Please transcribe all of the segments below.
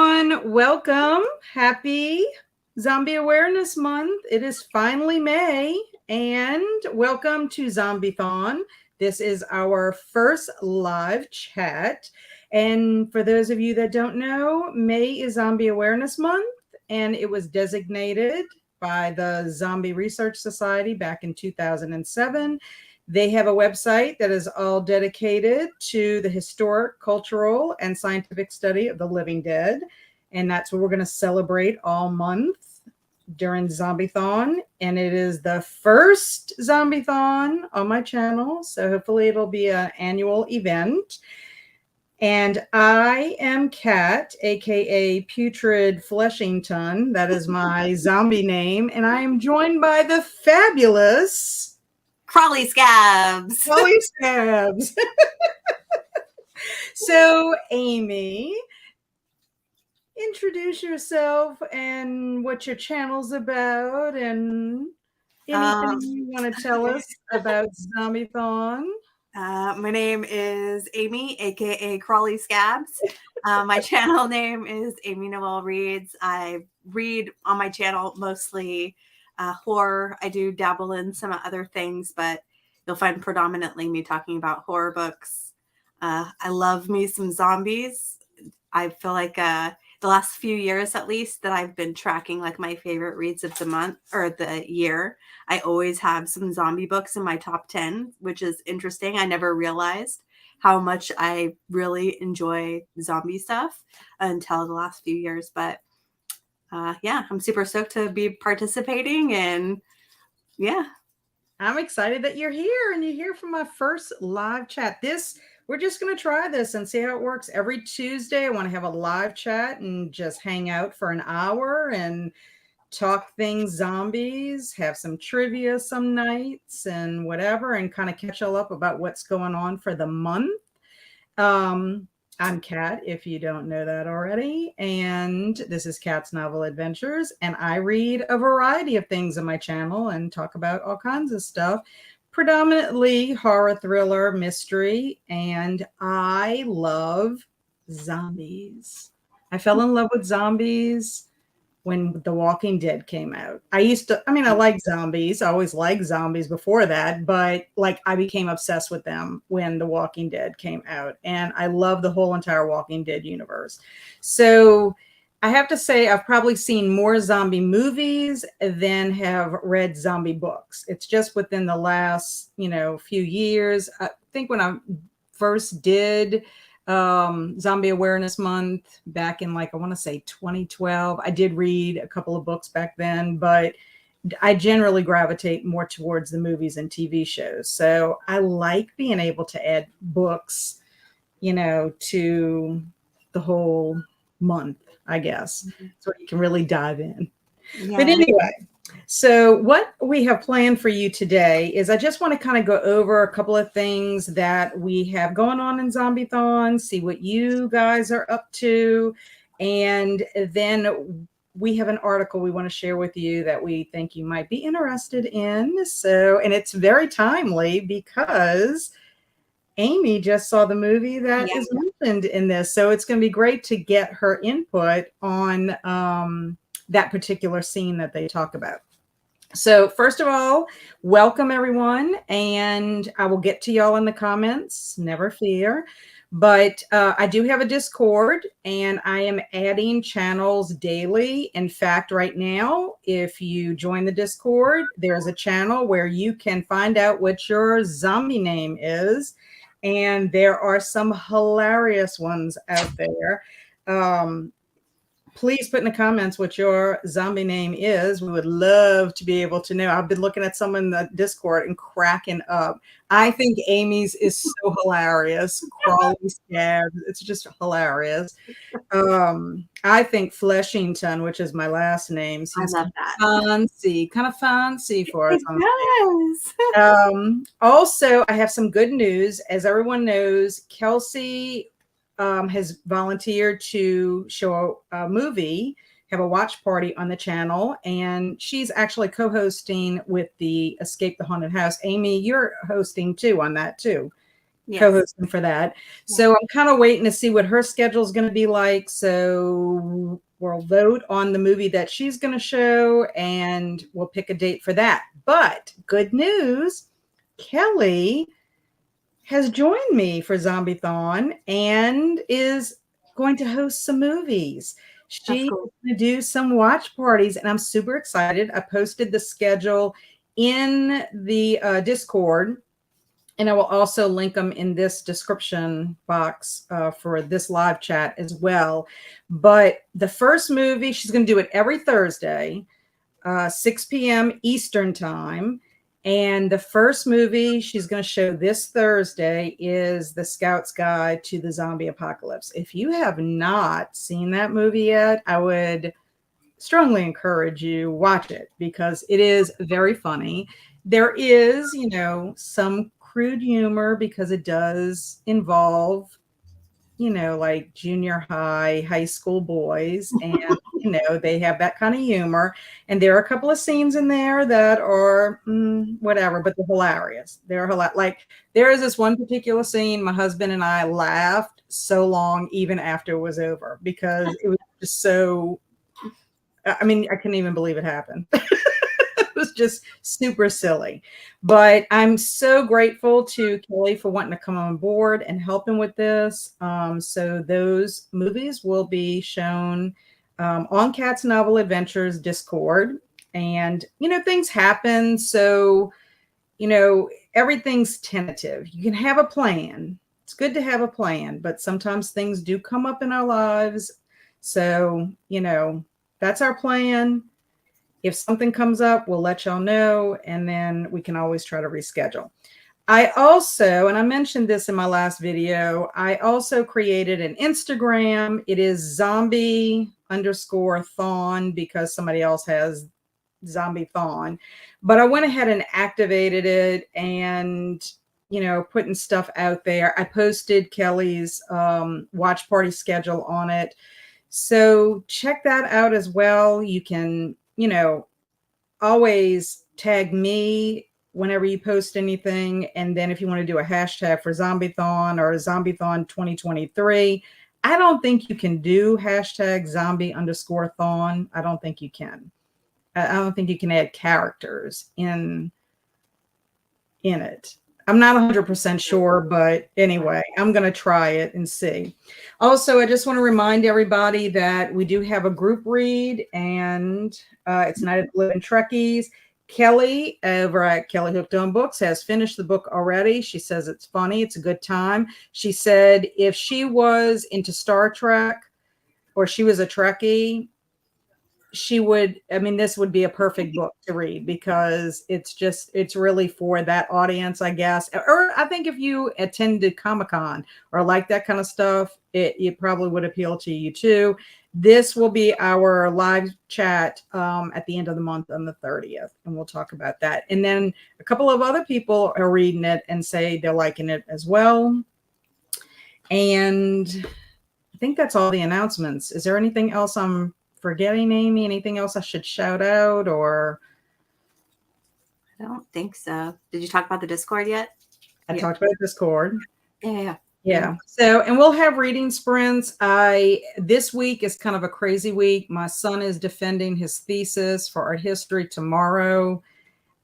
everyone. Welcome. Happy Zombie Awareness Month. It is finally May, and welcome to ZOMBIETHON. This is our first live chat. And for those of you that don't know, May is Zombie Awareness Month, and it was designated by the Zombie Research Society back in 2007. They have a website that is all dedicated to the historic, cultural, and scientific study of the living dead. And that's what we're going to celebrate all month during ZOMBIETHON. And it is the first ZOMBIETHON on my channel. So hopefully it'll be an annual event. And I am Kat, aka Putrid Fleshington. That is my zombie name. And I am joined by the fabulous Crawly Scabs. Crawly Scabs. So, Amy, introduce yourself and what your channel's about and anything you want to tell us about ZOMBIETHON. My name is Amy, aka Crawly Scabs. My channel name is Amy Noel Reads. I read on my channel mostly horror. I do dabble in some other things, but you'll find predominantly me talking about horror books. I love me some zombies. I feel like the last few years, at least, that I've been tracking like my favorite reads of the month or the year, I always have some zombie books in my top 10, which is interesting. I never realized how much I really enjoy zombie stuff until the last few years. But yeah, I'm super stoked to be participating, and yeah. I'm excited that you're here and you're here for my first live chat. We're just going to try this and see how it works. Every Tuesday, I want to have a live chat and just hang out for an hour and talk things zombies, have some trivia some nights and whatever, and kind of catch all up about what's going on for the month. I'm Kat, if you don't know that already, and this is Kat's Novel Adventures, and I read a variety of things on my channel and talk about all kinds of stuff, predominantly horror, thriller, mystery, and I love zombies. I fell in love with zombies when The Walking Dead came out. I like zombies. I always liked zombies before that, but like I became obsessed with them when The Walking Dead came out. And I love the whole entire Walking Dead universe. So I have to say I've probably seen more zombie movies than have read zombie books. It's just within the last, few years. I think when I first did Zombie Awareness Month back in I want to say 2012. I did read a couple of books back then, but I generally gravitate more towards the movies and TV shows. So I like being able to add books, to the whole month, I guess. So you can really dive in. Yeah. But anyway, so what we have planned for you today is I just want to kind of go over a couple of things that we have going on in ZOMBIETHON, see what you guys are up to. And then we have an article we want to share with you that we think you might be interested in. So, and it's very timely because Amy just saw the movie that is mentioned in this. So it's going to be great to get her input on that particular scene that they talk about. So first of all, welcome everyone. And I will get to y'all in the comments, never fear. But I do have a Discord and I am adding channels daily. In fact, right now, if you join the Discord, there's a channel where you can find out what your zombie name is. And there are some hilarious ones out there. Please put in the comments what your zombie name is. We would love to be able to know. I've been looking at some in the Discord and cracking up. I think Amy's is so hilarious. Crawly Scabs. It's just hilarious. I think Fleshington, which is my last name, seems kind of fancy for us. Yes. Also, I have some good news. As everyone knows, Kelsey has volunteered to show a movie, have a watch party on the channel, and she's actually co-hosting with the Escape the Haunted House. Amy, you're hosting too on that too. Yes. co-hosting for that. So I'm kind of waiting to see what her schedule is going to be like. So we'll vote on the movie that she's going to show and we'll pick a date for that. But good news, Kelly has joined me for Zombieethon and is going to host some movies. That's She's cool. going to do some watch parties, and I'm super excited. I posted the schedule in the Discord, and I will also link them in this description box for this live chat as well. But the first movie, she's going to do it every Thursday, 6 p.m. Eastern time. And the first movie she's going to show this Thursday is The Scout's Guide to the Zombie Apocalypse. If you have not seen that movie yet, I would strongly encourage you watch it because it is very funny. There is, some crude humor because it does involve like junior high school boys, and they have that kind of humor, and there are a couple of scenes in there that are whatever, but they're hilarious. Like there is this one particular scene, my husband and I laughed so long even after it was over because it was just so, I mean, I couldn't even believe it happened. It was just super silly. But I'm so grateful to Kelly for wanting to come on board and helping with this. So those movies will be shown on Cat's Novel Adventures Discord. And, things happen. So, everything's tentative. You can have a plan. It's good to have a plan, but sometimes things do come up in our lives. So, that's our plan. If something comes up, we'll let y'all know, and then we can always try to reschedule. I also, and I mentioned this in my last video, I also created an Instagram. It is zombie_thon because somebody else has Zombiethon. But I went ahead and activated it and, putting stuff out there. I posted Kelly's watch party schedule on it. So check that out as well. You can, always tag me whenever you post anything. And then if you want to do a hashtag for Zombiethon or Zombiethon 2023, I don't think you can do hashtag zombie_thon. I don't think you can. I don't think you can add characters in it. I'm not 100% sure, but anyway, I'm going to try it and see. Also, I just want to remind everybody that we do have a group read, and it's Night of the Living Trekkies. Kelly over at Kelly Hooked on Books has finished the book already. She says it's funny. It's a good time. She said if she was into Star Trek or she was a Trekkie, this would be a perfect book to read because it's really for that audience, I guess. Or I think if you attended Comic-Con or like that kind of stuff, it probably would appeal to you too. This will be our live chat at the end of the month on the 30th, and we'll talk about that. And then a couple of other people are reading it and say they're liking it as well. And I think that's all the announcements. Is there anything else I'm forgetting, Amy? Anything else I should shout out? Or I don't think so. Did you talk about the Discord yet? I talked about Discord. Yeah. So, and we'll have reading sprints. This week is kind of a crazy week. My son is defending his thesis for art history tomorrow.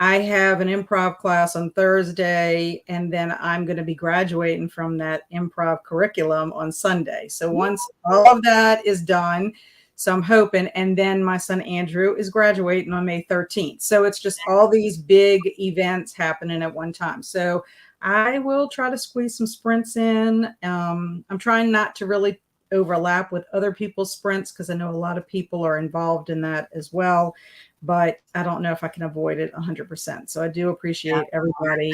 I have an improv class on Thursday, and then I'm going to be graduating from that improv curriculum on Sunday. So once all of that is done, so I'm hoping, and then my son Andrew is graduating on May 13th. So it's just all these big events happening at one time. So I will try to squeeze some sprints in. I'm trying not to really overlap with other people's sprints because I know a lot of people are involved in that as well, but I don't know if I can avoid it 100%. So I do appreciate everybody,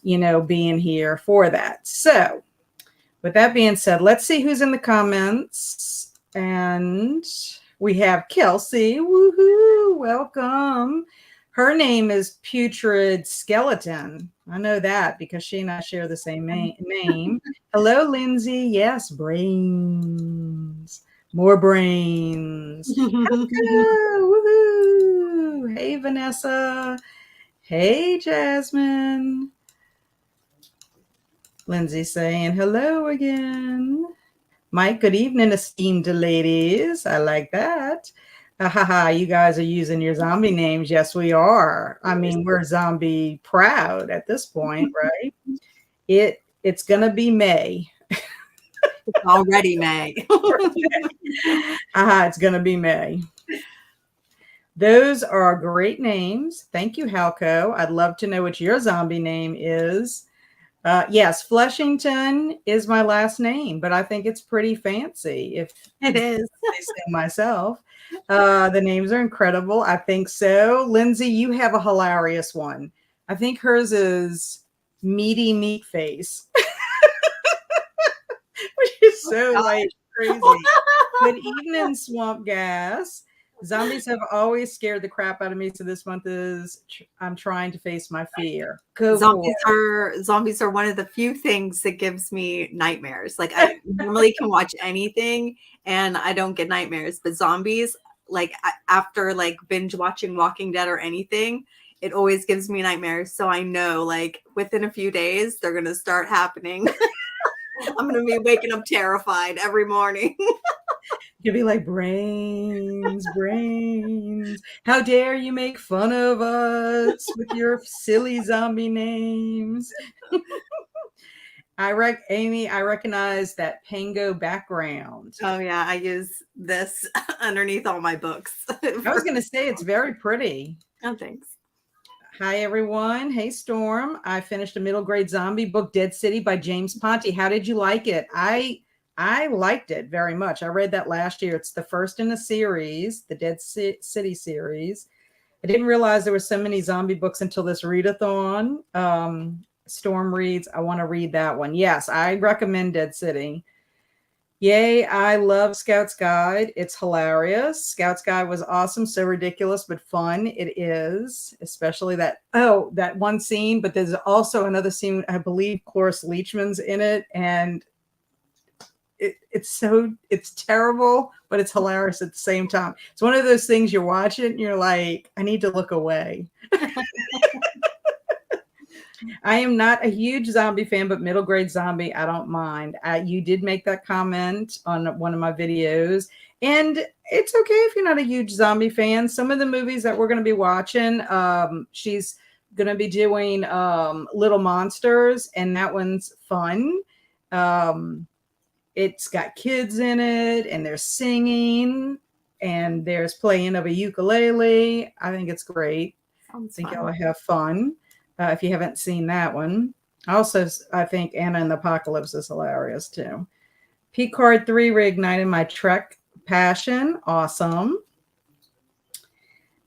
being here for that. So with that being said, let's see who's in the comments. And we have Kelsey. Woohoo! Welcome. Her name is Putrid Skeleton. I know that because she and I share the same name. Hello, Lindsay. Yes, brains. More brains. Woohoo! Hey, Vanessa. Hey, Jasmine. Lindsay saying hello again. Mike, good evening, esteemed ladies. I like that. Haha, you guys are using your zombie names. Yes, we are. I mean, we're zombie proud at this point, right? It's gonna be May. It's already May. It's gonna be May. Those are great names. Thank you, Halco. I'd love to know what your zombie name is. Yes, Fleshington is my last name, but I think it's pretty fancy. If It is. I say myself, the names are incredible. I think so. Lindsay, you have a hilarious one. I think hers is Meaty Meat Face, which is so like crazy. Good evening, Swamp Gas. Zombies have always scared the crap out of me, so this month is I'm trying to face my fear. Zombies are one of the few things that gives me nightmares. Like I normally can watch anything and I don't get nightmares, but zombies, like after like binge watching Walking Dead or anything, it always gives me nightmares. So I know like within a few days they're gonna start happening. I'm gonna be waking up terrified every morning. You'll be like, brains, brains. How dare you make fun of us with your silly zombie names? Amy, I recognize that Pango background. Oh yeah, I use this underneath all my books. I was going to say it's very pretty. Oh, thanks. Hi, everyone. Hey, Storm. I finished a middle grade zombie book, Dead City by James Ponti. How did you like it? I liked it very much. I read that last year. It's the first in a series, the Dead City series. I didn't realize there were so many zombie books until this readathon. Storm reads. I want to read that one. Yes, I recommend Dead City. Yay, I love Scout's Guide. It's hilarious. Scout's Guide was awesome, so ridiculous, but fun. It is, especially that one scene, but there's also another scene, I believe Cloris Leachman's in it, and it's terrible, but it's hilarious at the same time. It's one of those things you're watching and you're like, I need to look away. I am not a huge zombie fan, but middle grade zombie, I don't mind. You did make that comment on one of my videos, and it's okay if you're not a huge zombie fan. Some of the movies that we're going to be watching, she's going to be doing Little Monsters, and that one's fun. It's got kids in it, and they're singing, and there's playing of a ukulele. I think it's great. I think y'all have fun if you haven't seen that one. Also, I think Anna and the Apocalypse is hilarious too. P-Card 3 reignited my Trek passion. Awesome.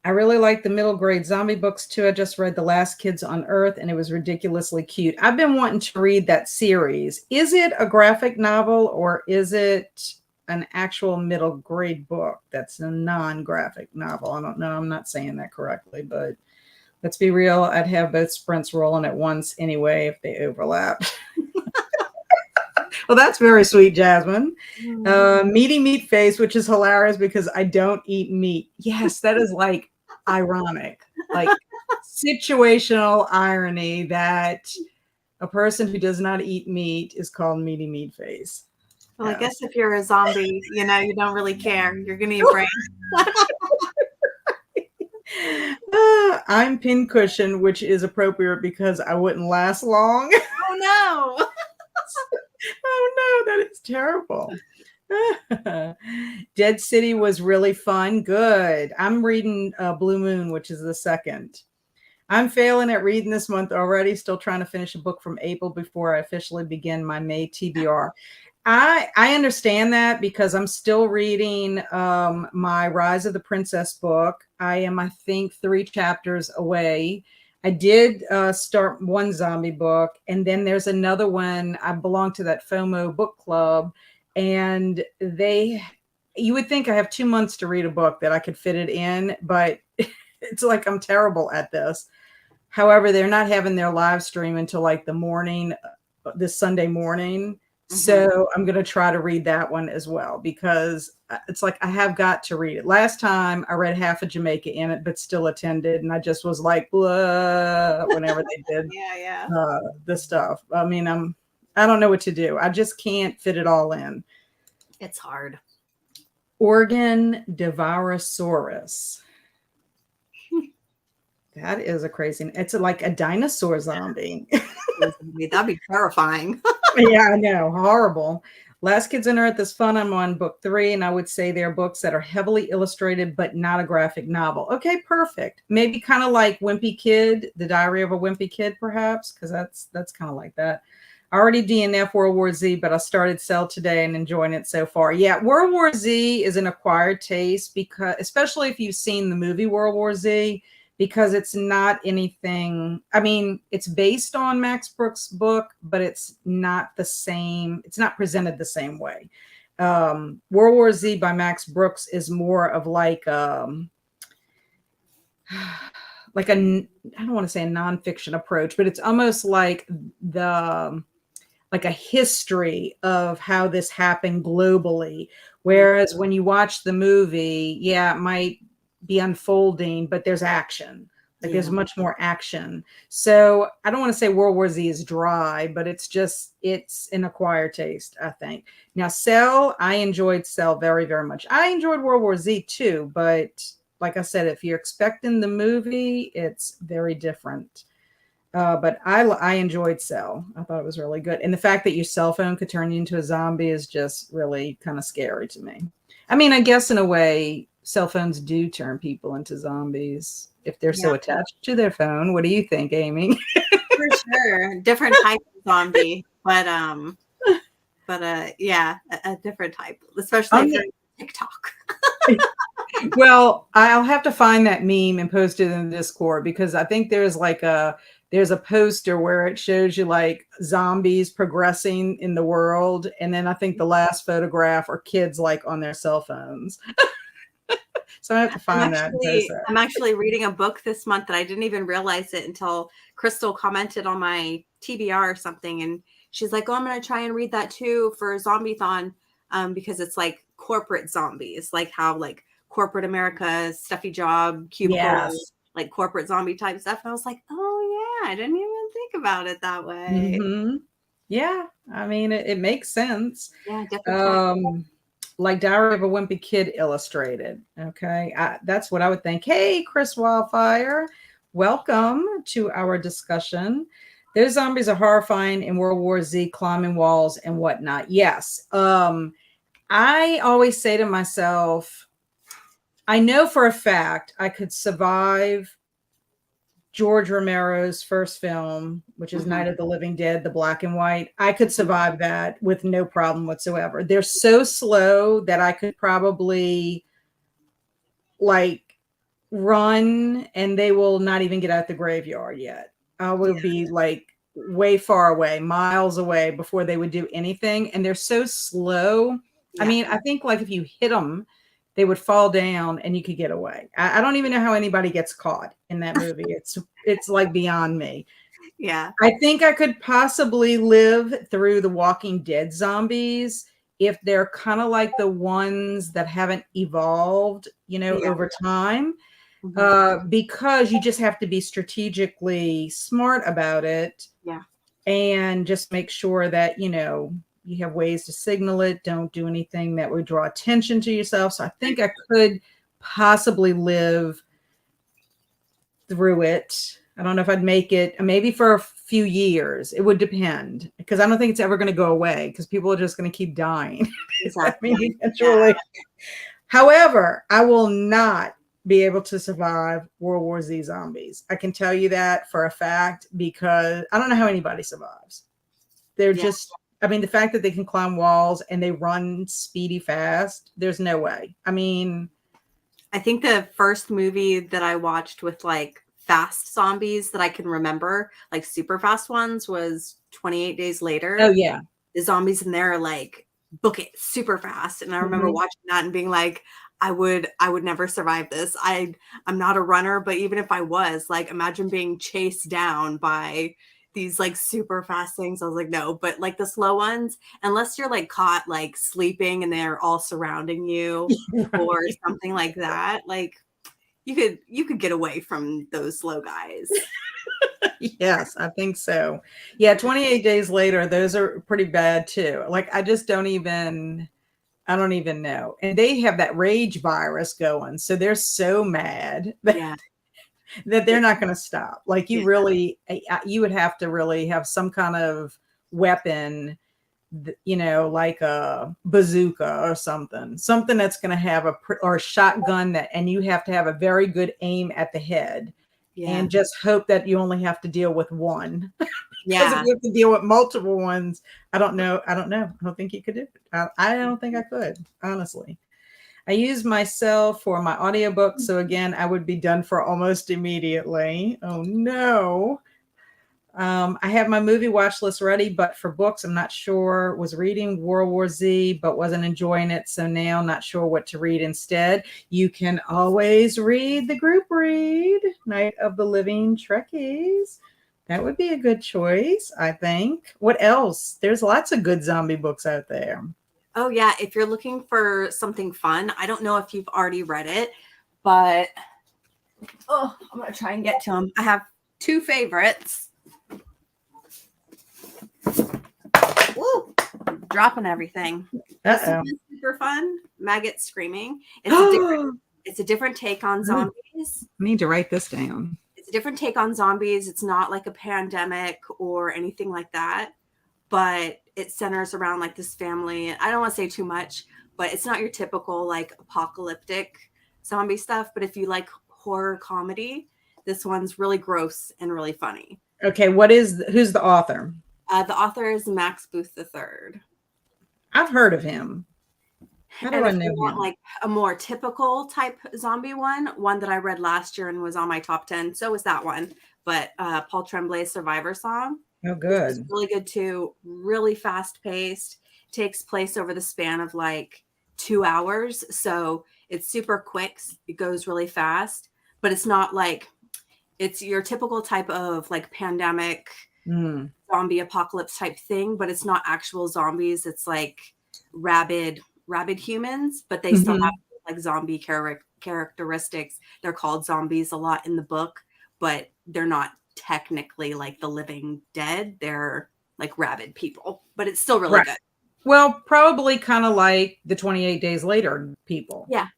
I really like the middle grade zombie books too. I just read The Last Kids on Earth and it was ridiculously cute. I've been wanting to read that series. Is it a graphic novel or is it an actual middle grade book that's a non-graphic novel? I don't know. I'm not saying that correctly, but let's be real. I'd have both sprints rolling at once anyway if they overlap. Well, that's very sweet, Jasmine. Meaty Meat Face, which is hilarious because I don't eat meat. Yes, that is like ironic, like situational irony that a person who does not eat meat is called Meaty Meat Face. Well, yes. I guess if you're a zombie, you don't really care. You're going to eat brains. I'm Pincushion, which is appropriate because I wouldn't last long. Oh, no. Oh, no, that is terrible. Dead City was really fun. Good. I'm reading Blue Moon, which is the second. I'm failing at reading this month already. Still trying to finish a book from April before I officially begin my May TBR. I understand that because I'm still reading my Rise of the Princess book. I am, I think, 3 chapters away. I did start one zombie book, and then there's another one. I belong to that FOMO book club, and you would think I have 2 months to read a book that I could fit it in, but it's like I'm terrible at this. However, they're not having their live stream until like the morning, this Sunday morning. Mm-hmm. So I'm going to try to read that one as well because it's like I have got to read it. Last time I read half of Jamaica in it, but still attended. And I just was like, blah, whenever they did yeah. The stuff. I mean, I don't know what to do. I just can't fit it all in. It's hard. Organ Devourosaurus. That is a crazy. It's like a dinosaur zombie. That'd be terrifying. Yeah, I know. Horrible. Last Kids on Earth is fun. I'm on book 3, and I would say they're books that are heavily illustrated, but not a graphic novel. Okay, perfect. Maybe kind of like Wimpy Kid, The Diary of a Wimpy Kid, perhaps, because that's kind of like that. I already DNF World War Z, but I started Cell today and enjoying it so far. Yeah, World War Z is an acquired taste, because especially if you've seen the movie World War Z, because it's not anything. I mean, it's based on Max Brooks' book, but it's not the same. It's not presented the same way. World War Z by Max Brooks is more of like I don't want to say a nonfiction approach, but it's almost like a history of how this happened globally. Whereas when you watch the movie, yeah, it might be unfolding, but there's action. Like there's much more action. So I don't want to say World War Z is dry, but it's an acquired taste, I think. Now, Cell, I enjoyed Cell very, very much. I enjoyed World War Z too, but like I said, if you're expecting the movie, it's very different. But I enjoyed Cell. I thought it was really good. And the fact that your cell phone could turn you into a zombie is just really kind of scary to me. I mean, I guess in a way, cell phones do turn people into zombies if they're so attached to their phone. What do you think, Amy? For sure. Different type of zombie, but yeah, a different type, especially if you're on TikTok. Well, I'll have to find that meme and post it in the Discord, because I think there's a poster where it shows you like zombies progressing in the world. And then I think the last photograph are kids like on their cell phones. So I have to find that. I'm actually reading a book this month that I didn't even realize it until Crystal commented on my TBR or something. And she's like, oh, I'm going to try and read that too for ZOMBIETHON, because it's like corporate zombies, like how like corporate America, stuffy job, cubicles, like corporate zombie type stuff. And I was like, oh yeah, I didn't even think about it that way. Mm-hmm. Yeah, I mean, it makes sense. Yeah, definitely. Like Diary of a Wimpy Kid illustrated. Okay, that's what I would think. Hey, Chris Wildfire, welcome to our discussion. Those zombies are horrifying in World War Z, climbing walls and whatnot. Yes. I always say to myself, I know for a fact I could survive George Romero's first film, which is Night of the Living Dead, the black and white. I could survive that with no problem whatsoever. They're so slow that I could probably like run and they will not even get out the graveyard yet. I would be like way far away, miles away before they would do anything. And they're so slow. I mean, I think like if you hit them, they would fall down and you could get away. I don't even know how anybody gets caught in that movie. It's like beyond me. Yeah. I think I could possibly live through the Walking Dead zombies if they're kind of like the ones that haven't evolved, over time. Because you just have to be strategically smart about it. Yeah. And just make sure that, you have ways to signal it. Don't do anything that would draw attention to yourself. So I think I could possibly live through it. I don't know if I'd make it, maybe for a few years. It would depend, because I don't think it's ever going to go away, because people are just going to keep dying. Exactly. I mean, eventually. However, I will not be able to survive World War Z zombies. I can tell you that for a fact, because I don't know how anybody survives. They're just, I mean, the fact that they can climb walls and they run speedy fast, there's no way. I mean, I think the first movie that I watched with like fast zombies that I can remember, like super fast ones, was 28 Days Later. Oh yeah. The zombies in there are like book it super fast. And I remember watching that and being like, I would never survive this. I'm not a runner, but even if I was, like, imagine being chased down by these like super fast things. I was like, no. But like the slow ones, unless you're like caught like sleeping and they're all surrounding you or something like that, like you could get away from those slow guys. Yes, I think so. Yeah, 28 days later, those are pretty bad too. Like I don't even know. And they have that rage virus going. So they're so mad Yeah. that they're not going to stop. Like Yeah. you would have to really have some kind of weapon, like a bazooka or something that's going to have or a shotgun and you have to have a very good aim at the head Yeah. and just hope that you only have to deal with one. Because if Yeah. you have to deal with multiple ones, I don't know. I don't think you could do it. I don't think I could, honestly. I use myself for my audiobook. So again, I would be done for almost immediately. Oh no. I have my movie watch list ready, but for books, I'm not sure. Was reading World War Z, but wasn't enjoying it. So now not sure what to read instead. You can always read the group read, Night of the Living Trekkies. That would be a good choice, I think. What else? There's lots of good zombie books out there. Oh, yeah. If you're looking for something fun, I don't know if you've already read it, but I'm going to try and get to them. I have two favorites. Woo! Dropping everything. This one is super fun. Maggot Screaming. It's a different take on zombies. I need to write this down. It's a different take on zombies. It's not like a pandemic or anything like that, but it centers around like this family. I don't want to say too much, but it's not your typical like apocalyptic zombie stuff. But if you like horror comedy, this one's really gross and really funny. Okay, who's the author? The author is Max Booth III. I've heard of him. How do I know him? Like a more typical type zombie one that I read last year and was on my top 10. So was that one. But Paul Tremblay's Survivor Song. Oh, good. It's really good too. Really fast paced. Takes place over the span of like 2 hours. So it's super quick. It goes really fast. But it's not like it's your typical type of like pandemic zombie apocalypse type thing, but it's not actual zombies. It's like rabid humans, but they still have like zombie characteristics. They're called zombies a lot in the book, but they're not technically like the living dead. They're like rabid people, but it's still really good. Well, probably kind of like the 28 Days Later people. Yeah,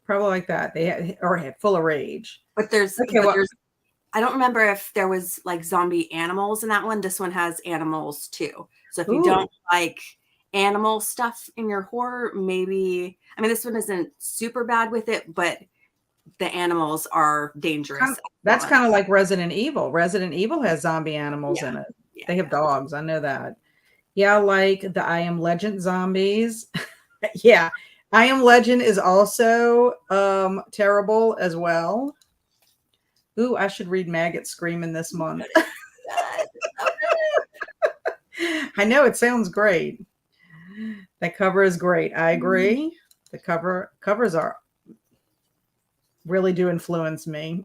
probably like that. They are full of rage. But there's I don't remember if there was like zombie animals in that one. This one has animals too. So if you don't like animal stuff in your horror, maybe, I mean, this one isn't super bad with it, but the animals are dangerous. That's kind of like Resident Evil. Resident Evil has zombie animals in it. They have dogs. I know that. Yeah, like the I Am Legend zombies. Yeah. I Am Legend is also terrible as well. Ooh, I should read Maggot Screaming this month. I know, it sounds great. That cover is great. I agree. The covers are really do influence me.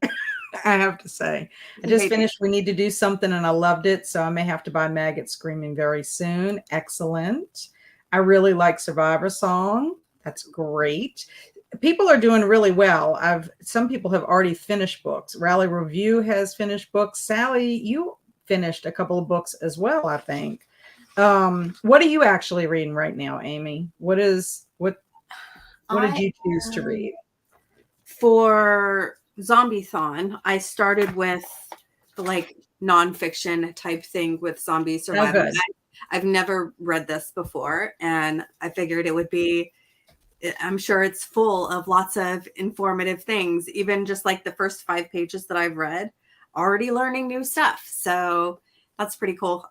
I have to say. I just finished We Need to Do Something and I loved it. So I may have to buy Maggot Screaming very soon. Excellent. I really like Survivor Song. That's great. People are doing really well. Some people have already finished books. Rally Review has finished books. Sally, you finished a couple of books as well, I think. What are you actually reading right now, Amy? What did you choose to read? For Zombieethon, I started with the like nonfiction type thing with zombie survival. I've never read this before, and I figured it would be, I'm sure it's full of lots of informative things, even just like the first 5 pages that I've read, already learning new stuff. So that's pretty cool.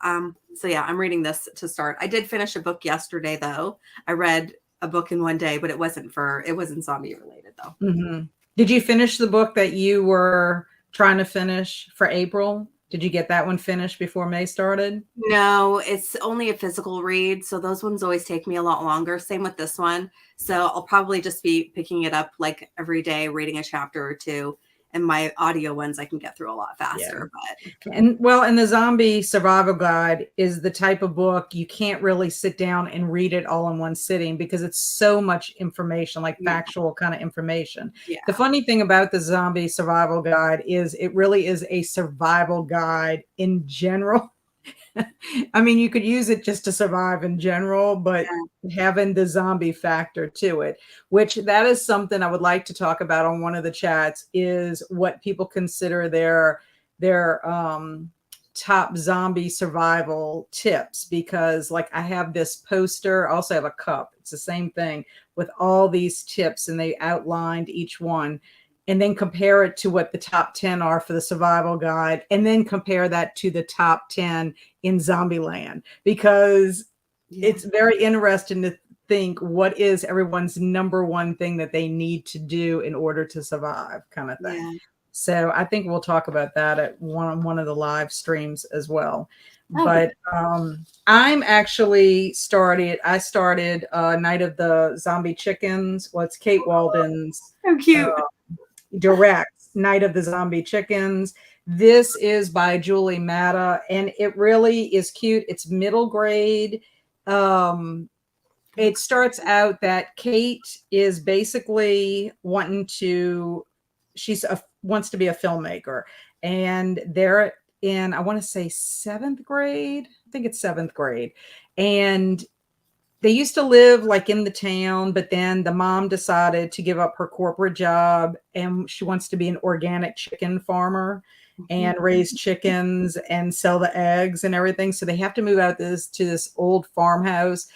So yeah, I'm reading this to start. I did finish a book yesterday though. I read a book in one day, but it wasn't zombie related though. Did you finish the book that you were trying to finish for April? Did you get that one finished before May started? No, it's only a physical read. So those ones always take me a lot longer. Same with this one. So I'll probably just be picking it up like every day, reading a chapter or two and my audio ones I can get through a lot faster. But and the zombie survival guide is the type of book you can't really sit down and read it all in one sitting because it's so much information, like factual kind of information. The funny thing about the zombie survival guide is it really is a survival guide in general. I mean, you could use it just to survive in general, but having the zombie factor to it, which that is something I would like to talk about on one of the chats, is what people consider their top zombie survival tips. Because like I have this poster, I also have a cup. It's the same thing with all these tips, and they outlined each one. And then compare it to what the top 10 are for the survival guide, and then compare that to the top 10 in Zombieland, because it's very interesting to think what is everyone's number one thing that they need to do in order to survive, kind of thing. Yeah. So I think we'll talk about that at one of the live streams as well. But I'm actually I started Night of the Zombie Chickens. Well, it's Kate Walden's. So cute. Direct Night of the Zombie Chickens. This is by Julie Matta, and it really is cute. It's middle grade. It starts out that Kate is basically wants to be a filmmaker, and they're in, I want to say 7th grade. I think it's 7th grade. And they used to live like in the town, but then the mom decided to give up her corporate job, and she wants to be an organic chicken farmer and raise chickens and sell the eggs and everything. So they have to move out to this old farmhouse.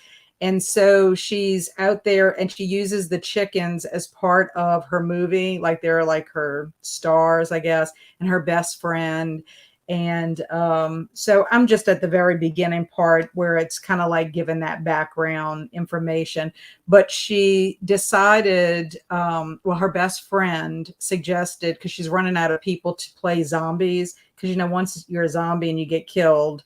And so she's out there, and she uses the chickens as part of her movie. Like they're like her stars, I guess, and her best friend. And so I'm just at the very beginning part where it's kind of like given that background information. But she decided, her best friend suggested, because she's running out of people to play zombies, because, once you're a zombie and you get killed,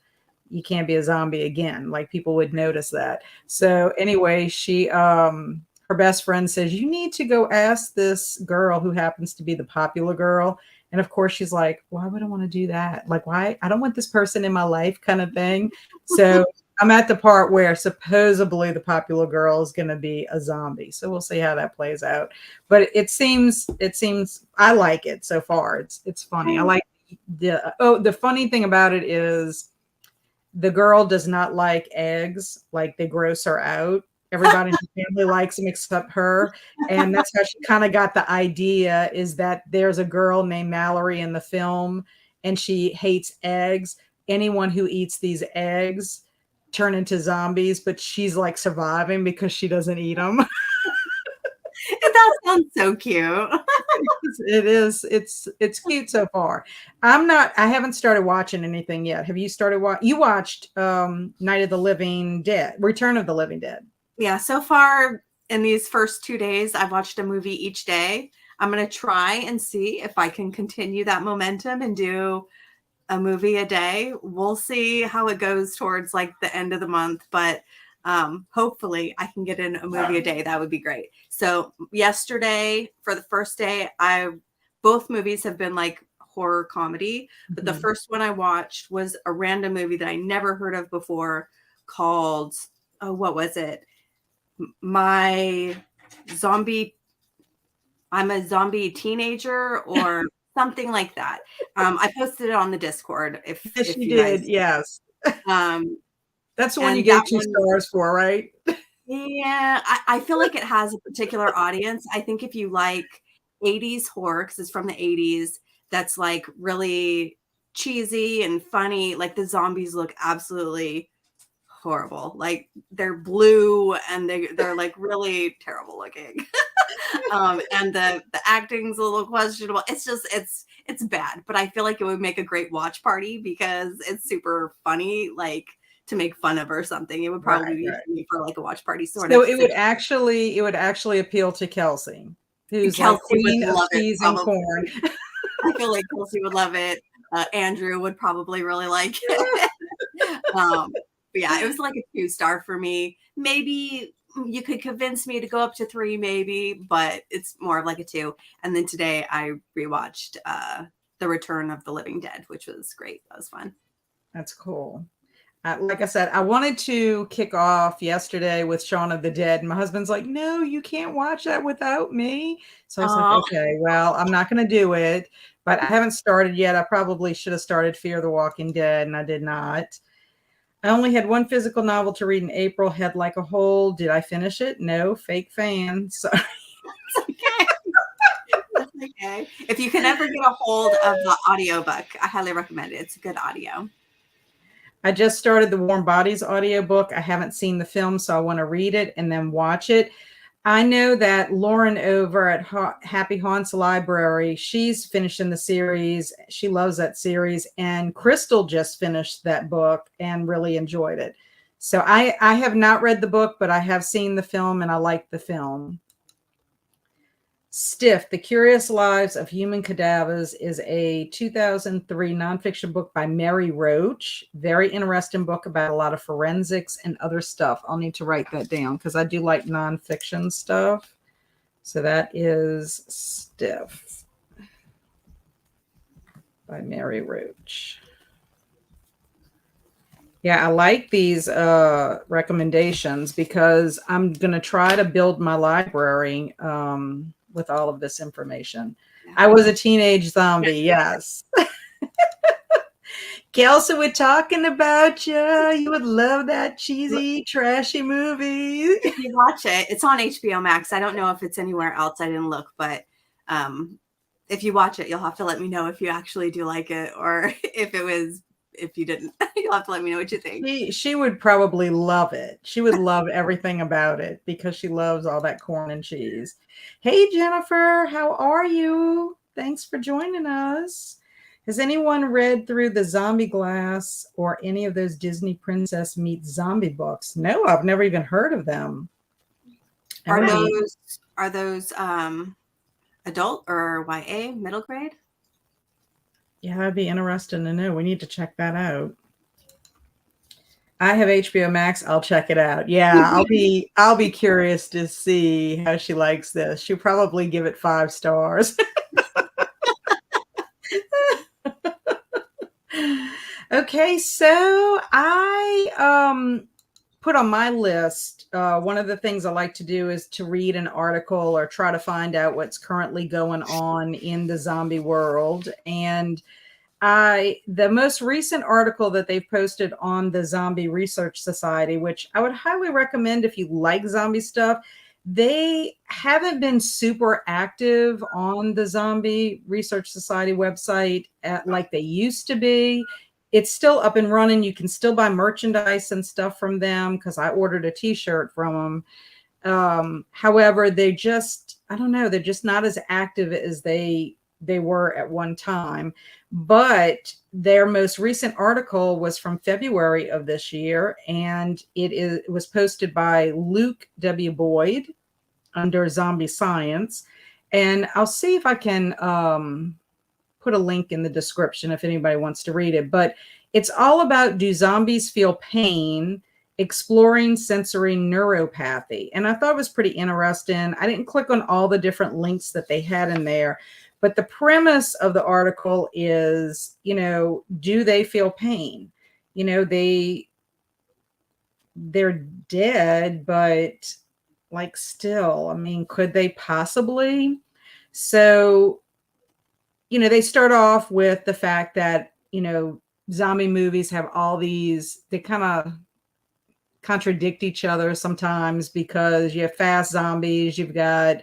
you can't be a zombie again. Like people would notice that. So anyway, her best friend says, you need to go ask this girl who happens to be the popular girl. And of course she's like, why would I want to do that? Like, why? I don't want this person in my life, kind of thing. So I'm at the part where supposedly the popular girl is going to be a zombie. So we'll see how that plays out. But it seems I like it so far. It's funny. I like the funny thing about it is the girl does not like eggs. Like they gross her out. Everybody in the family likes them except her. And that's how she kind of got the idea, is that there's a girl named Mallory in the film, and she hates eggs. Anyone who eats these eggs turn into zombies, but she's like surviving because she doesn't eat them. That sounds so cute. It is. It's cute so far. I haven't started watching anything yet. Have you started watching? You watched Night of the Living Dead, Return of the Living Dead. Yeah, so far in these first 2 days, I've watched a movie each day. I'm going to try and see if I can continue that momentum and do a movie a day. We'll see how it goes towards like the end of the month, but hopefully I can get in a movie a day. That would be great. So yesterday, for the first day, both movies have been like horror comedy, but the first one I watched was a random movie that I never heard of before called, what was it? I'm a zombie teenager, or something like that. I posted it on the Discord. If you did, guys, yes. That's the one you gave 2 stars for, right? Yeah, I feel like it has a particular audience. I think if you like 80s horror, because it's from the 80s, that's like really cheesy and funny. Like the zombies look absolutely horrible. Like they're blue and they're like really terrible looking. And the acting's a little questionable. It's just it's bad, but I feel like it would make a great watch party because it's super funny, like to make fun of or something. It would probably be funny for like a watch party sort of. So it would actually appeal to Kelsey, who's like queen of cheese and corn. I feel like Kelsey would love it. Andrew would probably really like it. But yeah, it was like a 2-star for me. Maybe you could convince me to go up to 3 maybe, but it's more of like a 2. And then today I rewatched The Return of the Living Dead, which was great. That was fun. That's cool. Like I said, I wanted to kick off yesterday with Shaun of the Dead. And my husband's like, no, you can't watch that without me. So I was like, okay, well, I'm not going to do it. But I haven't started yet. I probably should have started Fear the Walking Dead, and I did not. I only had one physical novel to read in April, Head Like a Hole. Did I finish it? No, fake fan. Sorry. Okay. That's okay. If you can ever get a hold of the audiobook, I highly recommend it. It's a good audio. I just started the Warm Bodies audiobook. I haven't seen the film, so I want to read it and then watch it. I know that Lauren over at Happy Haunts Library, she's finishing the series. She loves that series. And Crystal just finished that book and really enjoyed it. So I have not read the book, but I have seen the film and I like the film. Stiff, The Curious Lives of Human Cadavers is a 2003 nonfiction book by Mary Roach. Very interesting book about a lot of forensics and other stuff. I'll need to write that down because I do like nonfiction stuff. So that is Stiff by Mary Roach. Yeah, I like these recommendations because I'm going to try to build my library with all of this information. I was a teenage zombie, yes. Kelsey, we're talking about you. You would love that cheesy, trashy movie. If you watch it, it's on HBO Max. I don't know if it's anywhere else. I didn't look, but if you watch it, you'll have to let me know if you actually do like it or if you didn't. You'll have to let me know what you think. She would probably love it. She would love everything about it because she loves all that corn and cheese. Hey, Jennifer, how are you? Thanks for joining us. Has anyone read through the Zombie Glass or any of those Disney Princess Meets Zombie books? No, I've never even heard of them. Are those adult or YA, middle grade? Yeah, I'd be interested to know. We need to check that out. I have HBO Max. I'll check it out. Yeah, I'll be curious to see how she likes this. She'll probably give it 5 stars. Okay, so I put on my list, one of the things I like to do is to read an article or try to find out what's currently going on in the zombie world. And the most recent article that they've posted on the Zombie Research Society, which I would highly recommend if you like zombie stuff. They haven't been super active on the Zombie Research Society website like they used to be. It's still up and running. You can still buy merchandise and stuff from them because I ordered a t-shirt from them. However, I don't know, they're just not as active as they were at one time. But their most recent article was from February of this year, and it was posted by Luke W. Boyd under Zombie Science. And I'll see if I can put a link in the description if anybody wants to read it. But it's all about, do zombies feel pain? Exploring sensory neuropathy. And I thought it was pretty interesting. I didn't click on all the different links that they had in there. But the premise of the article is, do they feel pain? They're dead, but like still, I mean, could they possibly? So, they start off with the fact that, zombie movies have all these, they kind of contradict each other sometimes because you have fast zombies, you've got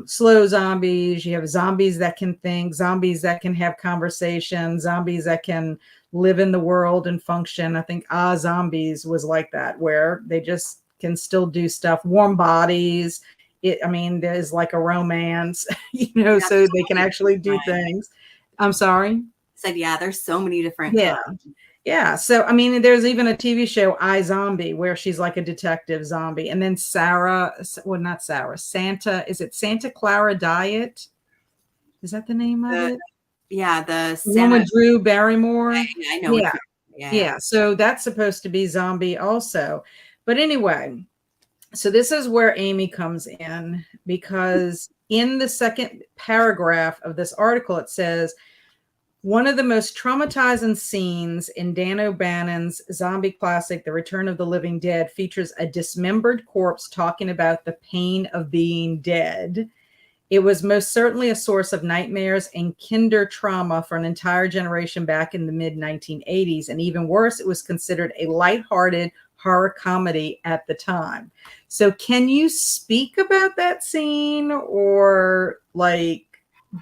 slow zombies, you have zombies that can think, zombies that can have conversations, zombies that can live in the world and function. I think Zombies was like that, where they just can still do stuff. Warm Bodies, there's like a romance, so they can actually do things. I'm sorry? Said, yeah, there's so many different. Yeah. So, there's even a TV show, iZombie, where she's like a detective zombie. And then Santa, is it Santa Clara Diet? Is that the name of it? Yeah. The one with Drew Barrymore. I know. Yeah. So that's supposed to be zombie also. But anyway, So this is where Amy comes in, because in the second paragraph of this article, it says, one of the most traumatizing scenes in Dan O'Bannon's zombie classic, The Return of the Living Dead, features a dismembered corpse talking about the pain of being dead. It was most certainly a source of nightmares and kinder trauma for an entire generation back in the mid 1980s. And even worse, it was considered a lighthearted horror comedy at the time. So, can you speak about that scene, or like,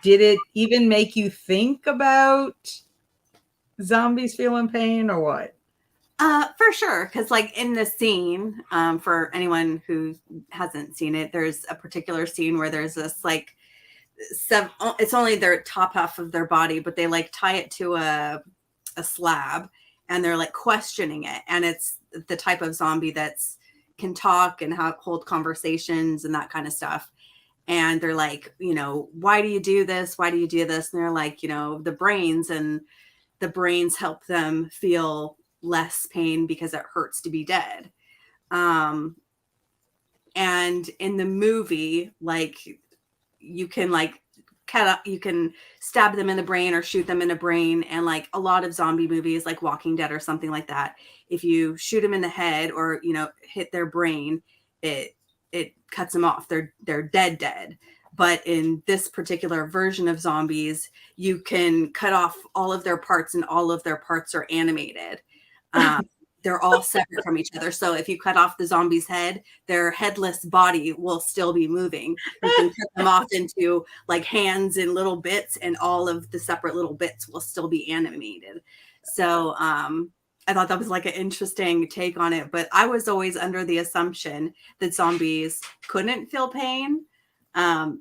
did it even make you think about zombies feeling pain, or what? For sure, because like in the scene, for anyone who hasn't seen it, there's a particular scene where there's this like it's only their top half of their body, but they like tie it to a slab, and they're like questioning it, and it's the type of zombie that's can talk and hold conversations and that kind of stuff. And they're like, why do you do this? Why do you do this? And they're like, the brains help them feel less pain because it hurts to be dead. And in the movie, like, you can like you can stab them in the brain or shoot them in the brain. And like a lot of zombie movies, like Walking Dead or something like that, if you shoot them in the head or, hit their brain, it cuts them off. They're dead. But in this particular version of zombies, you can cut off all of their parts, and all of their parts are animated. They're all separate from each other. So if you cut off the zombie's head, their headless body will still be moving. You can cut them off into like hands and little bits, and all of the separate little bits will still be animated. So I thought that was like an interesting take on it. But I was always under the assumption that zombies couldn't feel pain,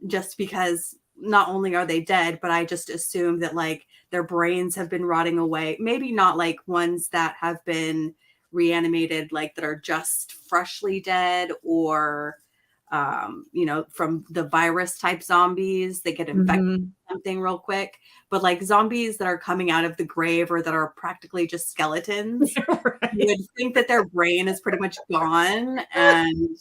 just because not only are they dead, but I just assumed that like their brains have been rotting away. Maybe not like ones that have been reanimated, like that are just freshly dead, or from the virus type zombies that get infected with something real quick. But like zombies that are coming out of the grave, or that are practically just skeletons, right. You would think that their brain is pretty much gone and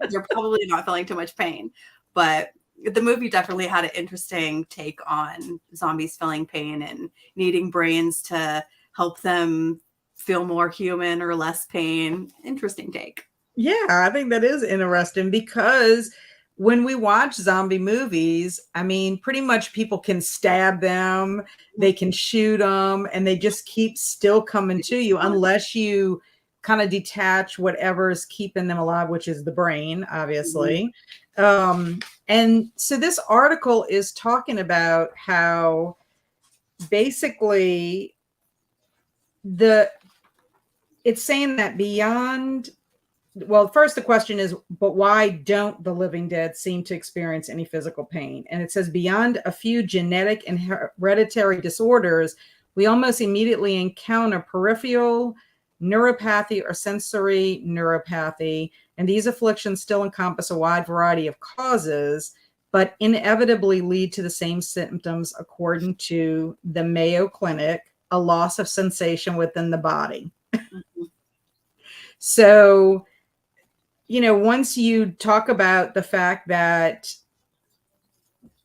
they're probably not feeling too much pain. But the movie definitely had an interesting take on zombies feeling pain and needing brains to help them feel more human or less pain. Interesting take. Yeah, I think that is interesting, because when we watch zombie movies, I mean, pretty much people can stab them, they can shoot them, and they just keep still coming to you unless you kind of detach whatever's keeping them alive, which is the brain, obviously. And so this article is talking about how basically it's saying that beyond, well, first the question is, but why don't the living dead seem to experience any physical pain? And it says, beyond a few genetic and hereditary disorders, we almost immediately encounter peripheral neuropathy or sensory neuropathy. And these afflictions still encompass a wide variety of causes, but inevitably lead to the same symptoms, according to the Mayo Clinic: a loss of sensation within the body. So, once you talk about the fact that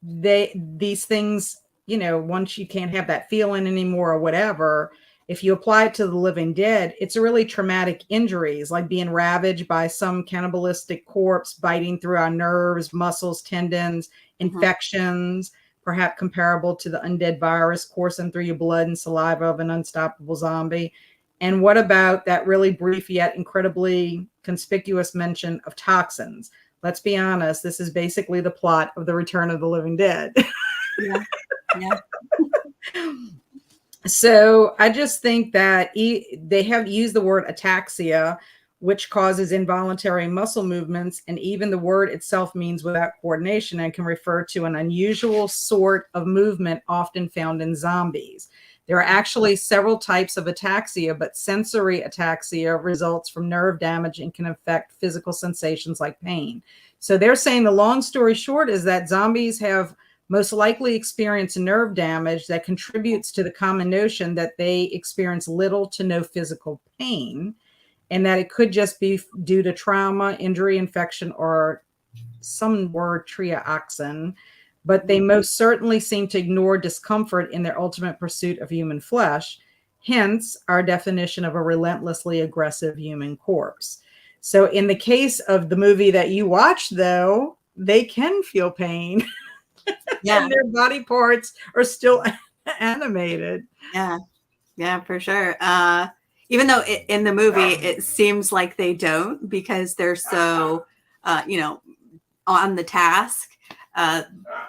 these things, once you can't have that feeling anymore or whatever, if you apply it to the living dead, it's really traumatic injuries, like being ravaged by some cannibalistic corpse, biting through our nerves, muscles, tendons, infections, perhaps comparable to the undead virus coursing through your blood and saliva of an unstoppable zombie. And what about that really brief yet incredibly conspicuous mention of toxins? Let's be honest, this is basically the plot of The Return of the Living Dead. Yeah. So I just think that they have used the word ataxia, which causes involuntary muscle movements. And even the word itself means without coordination, and can refer to an unusual sort of movement often found in zombies. There are actually several types of ataxia, but sensory ataxia results from nerve damage and can affect physical sensations like pain. So they're saying the long story short is that zombies have most likely experience nerve damage that contributes to the common notion that they experience little to no physical pain. and that it could just be due to trauma, injury, infection, or some word trioxin, but they most certainly seem to ignore discomfort in their ultimate pursuit of human flesh, hence our definition of a relentlessly aggressive human corpse. So in the case of the movie that you watched, though, they can feel pain. Yeah. And their body parts are still animated. Yeah, for sure. Even though in the movie it seems like they don't, because they're so on the task.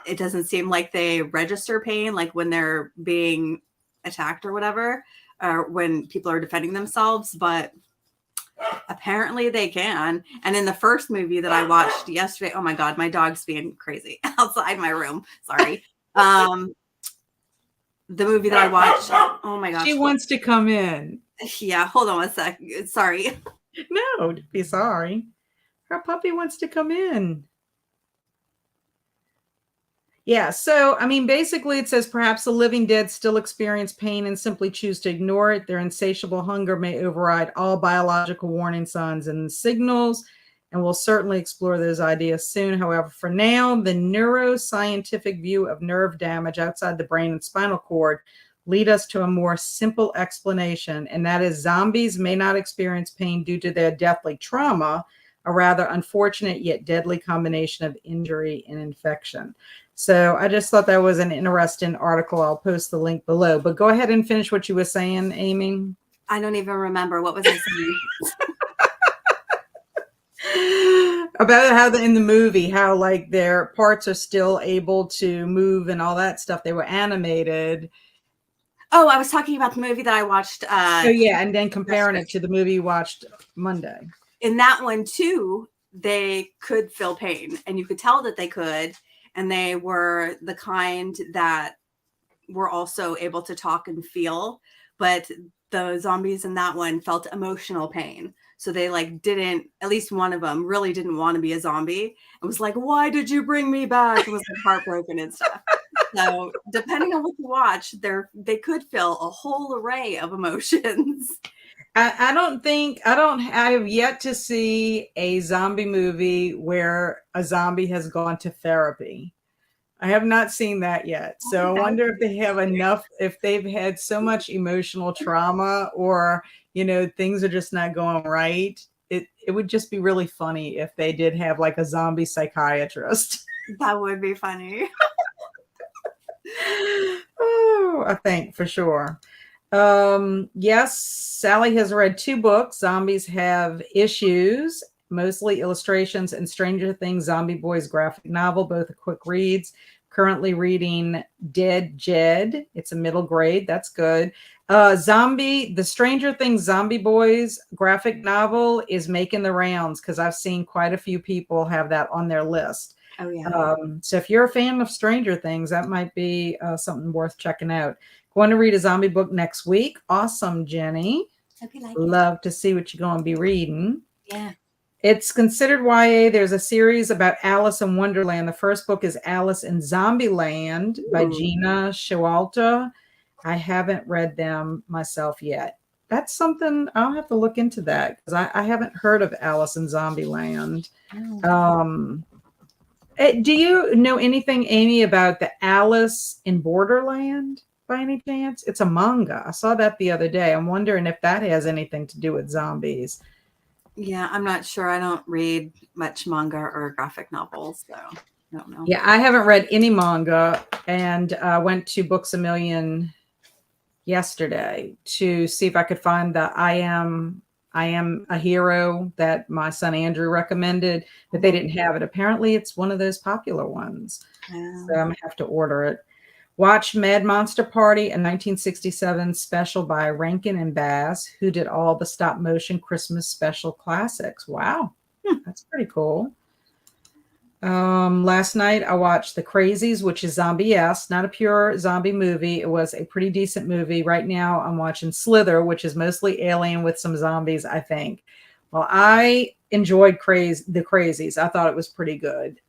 It doesn't seem like they register pain, like when they're being attacked or whatever, or when people are defending themselves, but apparently they can. And in the first movie that I watched yesterday, oh my God, my dog's being crazy outside my room. Sorry. The movie that I watched, oh my gosh. She wants to come in. Yeah, hold on a sec. Sorry. No, don't be sorry. Her puppy wants to come in. Yeah, so, I mean, basically it says perhaps the living dead still experience pain and simply choose to ignore it. Their insatiable hunger may override all biological warning signs and signals, and we'll certainly explore those ideas soon. However, for now, the neuroscientific view of nerve damage outside the brain and spinal cord lead us to a more simple explanation, and that is zombies may not experience pain due to their deathly trauma, a rather unfortunate yet deadly combination of injury and infection. So I just thought that was an interesting article. I'll post the link below, but go ahead and finish what you were saying, Amy. I don't even remember. What was I saying? About how in the movie, how like their parts are still able to move and all that stuff. They were animated. Oh, I was talking about the movie that I watched. Oh yeah, and then comparing it to the movie you watched Monday. In that one too, they could feel pain, and you could tell that they could. And they were the kind that were also able to talk and feel, but the zombies in that one felt emotional pain. So they didn't, at least one of them really didn't want to be a zombie. It was like, why did you bring me back? It was heartbroken and stuff. So depending on what you watch, they could feel a whole array of emotions. I have yet to see a zombie movie where a zombie has gone to therapy. I have not seen that yet. So I wonder if they have enough, if they've had so much emotional trauma, or, things are just not going right. It would just be really funny if they did have like a zombie psychiatrist. That would be funny. Oh, I think for sure. Yes, Sally has read 2 books. Zombies Have Issues, mostly illustrations, and Stranger Things Zombie Boys graphic novel, both are quick reads. Currently reading Dead Jed. It's a middle grade. That's good. The Stranger Things Zombie Boys graphic novel is making the rounds because I've seen quite a few people have that on their list. Oh yeah. So if you're a fan of Stranger Things, that might be something worth checking out. Going to read a zombie book next week. Awesome, Jenny. Love to see what you're going to be reading. Yeah. It's considered YA. There's a series about Alice in Wonderland. The first book is Alice in Zombieland by Gina Showalter. I haven't read them myself yet. That's something I'll have to look into that because I haven't heard of Alice in Zombieland. Do you know anything, Amy, about the Alice in Borderland by any chance? It's a manga. I saw that the other day. I'm wondering if that has anything to do with zombies. Yeah, I'm not sure. I don't read much manga or graphic novels, so I don't know. Yeah, I haven't read any manga, and I went to Books A Million yesterday to see if I could find the I Am a Hero that my son Andrew recommended, but they didn't have it. Apparently, it's one of those popular ones. So I'm going to have to order it. Watch Mad Monster Party, a 1967 special by Rankin and Bass, who did all the stop motion Christmas special classics. Wow, that's pretty cool. Last night I watched The Crazies, which is zombie-esque, not a pure zombie movie. It was a pretty decent movie. Right now I'm watching Slither, which is mostly alien with some zombies, I think. Well, I enjoyed The Crazies. I thought it was pretty good.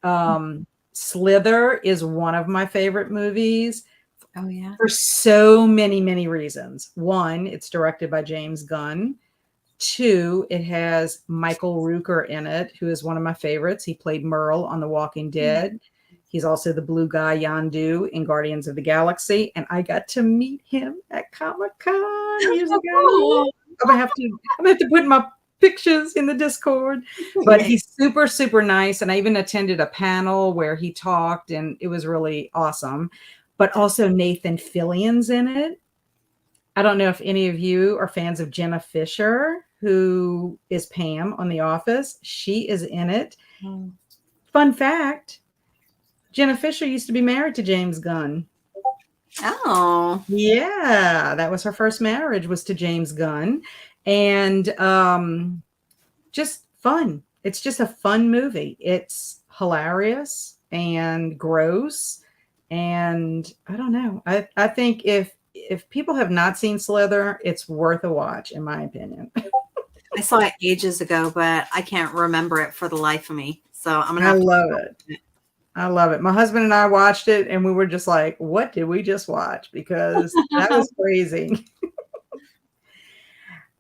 Slither is one of my favorite movies. Oh yeah. For so many reasons. One, it's directed by James Gunn. 2, it has Michael Rooker in it, who is one of my favorites. He played Merle on The Walking Dead. He's also the blue guy Yondu in Guardians of the Galaxy, and I got to meet him at Comic-Con years ago. I'm gonna have to put my pictures in the Discord. But he's super, super nice, and I even attended a panel where he talked, and it was really awesome. But also Nathan Fillion's in it. I don't know if any of you are fans of Jenna Fisher, who is Pam on The Office. She is in it. Fun fact, Jenna Fisher used to be married to James Gunn. Oh. Yeah, that was her first marriage, was to James Gunn. And just fun. It's just a fun movie. It's hilarious and gross. And I don't know. I think if people have not seen Slither, it's worth a watch, in my opinion. I saw it ages ago, but I can't remember it for the life of me. So I'm gonna. I love it. I love it. My husband and I watched it, and we were just like, "What did we just watch?" Because that was crazy.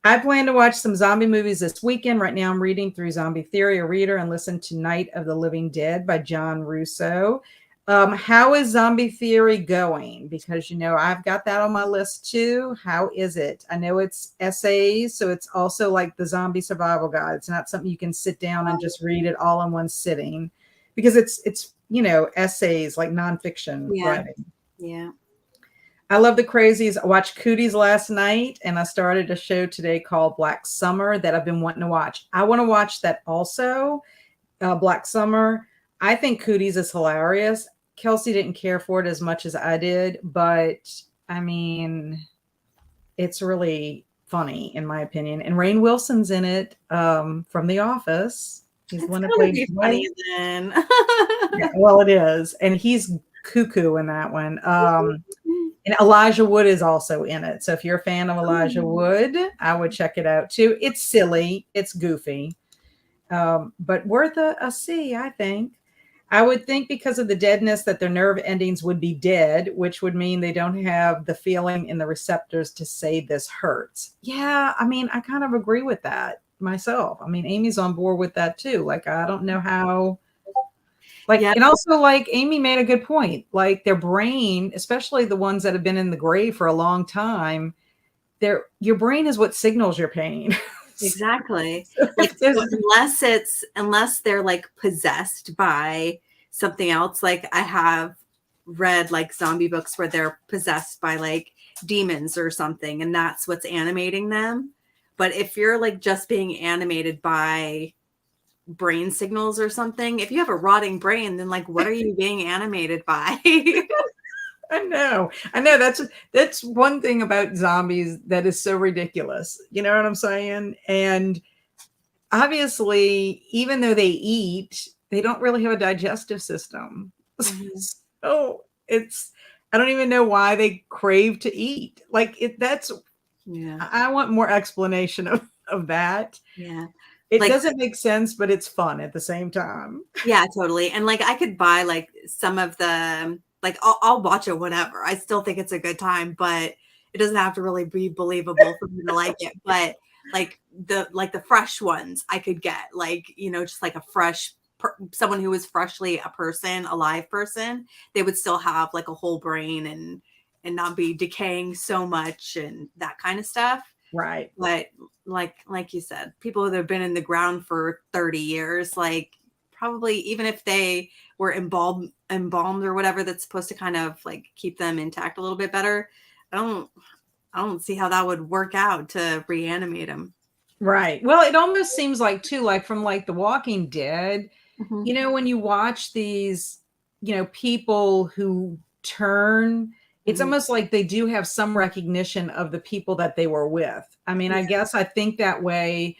I plan to watch some zombie movies this weekend. Right now, I'm reading through Zombie Theory, a reader, and listen to Night of the Living Dead by John Russo. How is Zombie Theory going? Because, I've got that on my list too. How is it? I know it's essays, so it's also like the Zombie Survival Guide. It's not something you can sit down and just read it all in one sitting, because it's essays, like nonfiction writing. Yeah. I love the crazies. I watched Cooties last night, and I started a show today called Black Summer that I've been wanting to watch. I want to watch that also, Black Summer. I think Cooties is hilarious. Kelsey didn't care for it as much as I did, but I mean, it's really funny in my opinion. And Rainn Wilson's in it from The Office. He's the one that played funny then. Yeah, well, it is, and he's cuckoo in that one. And Elijah Wood is also in it. So if you're a fan of Elijah Wood, I would check it out too. It's silly, it's goofy, but worth a see, I think. I would think because of the deadness that their nerve endings would be dead, which would mean they don't have the feeling in the receptors to say this hurts. Yeah, I mean, I kind of agree with that myself. I mean, Amy's on board with that too. Like, I don't know how, and also, like, Amy made a good point. Like, their brain, especially the ones that have been in the grave for a long time, your brain is what signals your pain. Exactly. Like, unless they're like possessed by something else. Like, I have read like zombie books where they're possessed by like demons or something, and that's what's animating them. But if you're like just being animated by brain signals or something, if you have a rotting brain, then like, what are you being animated by? I know. That's one thing about zombies that is so ridiculous. You know what I'm saying? And obviously, even though they eat, they don't really have a digestive system. Mm-hmm. So I don't even know why they crave to eat. Like, I want more explanation of that. Yeah. It doesn't make sense, but it's fun at the same time. Yeah, totally. And like, I could buy like some of the, like, I'll watch it whenever. I still think it's a good time, but it doesn't have to really be believable for me to like it. But like the fresh ones I could get, like, just like a fresh someone who is freshly a live person, they would still have like a whole brain and not be decaying so much and that kind of stuff. Right. But like you said, people that have been in the ground for 30 years, like, probably even if they were embalmed or whatever, that's supposed to kind of like keep them intact a little bit better, I don't see how that would work out to reanimate them. Right. Well, it almost seems like too, like from like The Walking Dead, Mm-hmm. When you watch these, people who turn, it's almost like they do have some recognition of the people that they were with. I mean, I guess I think that way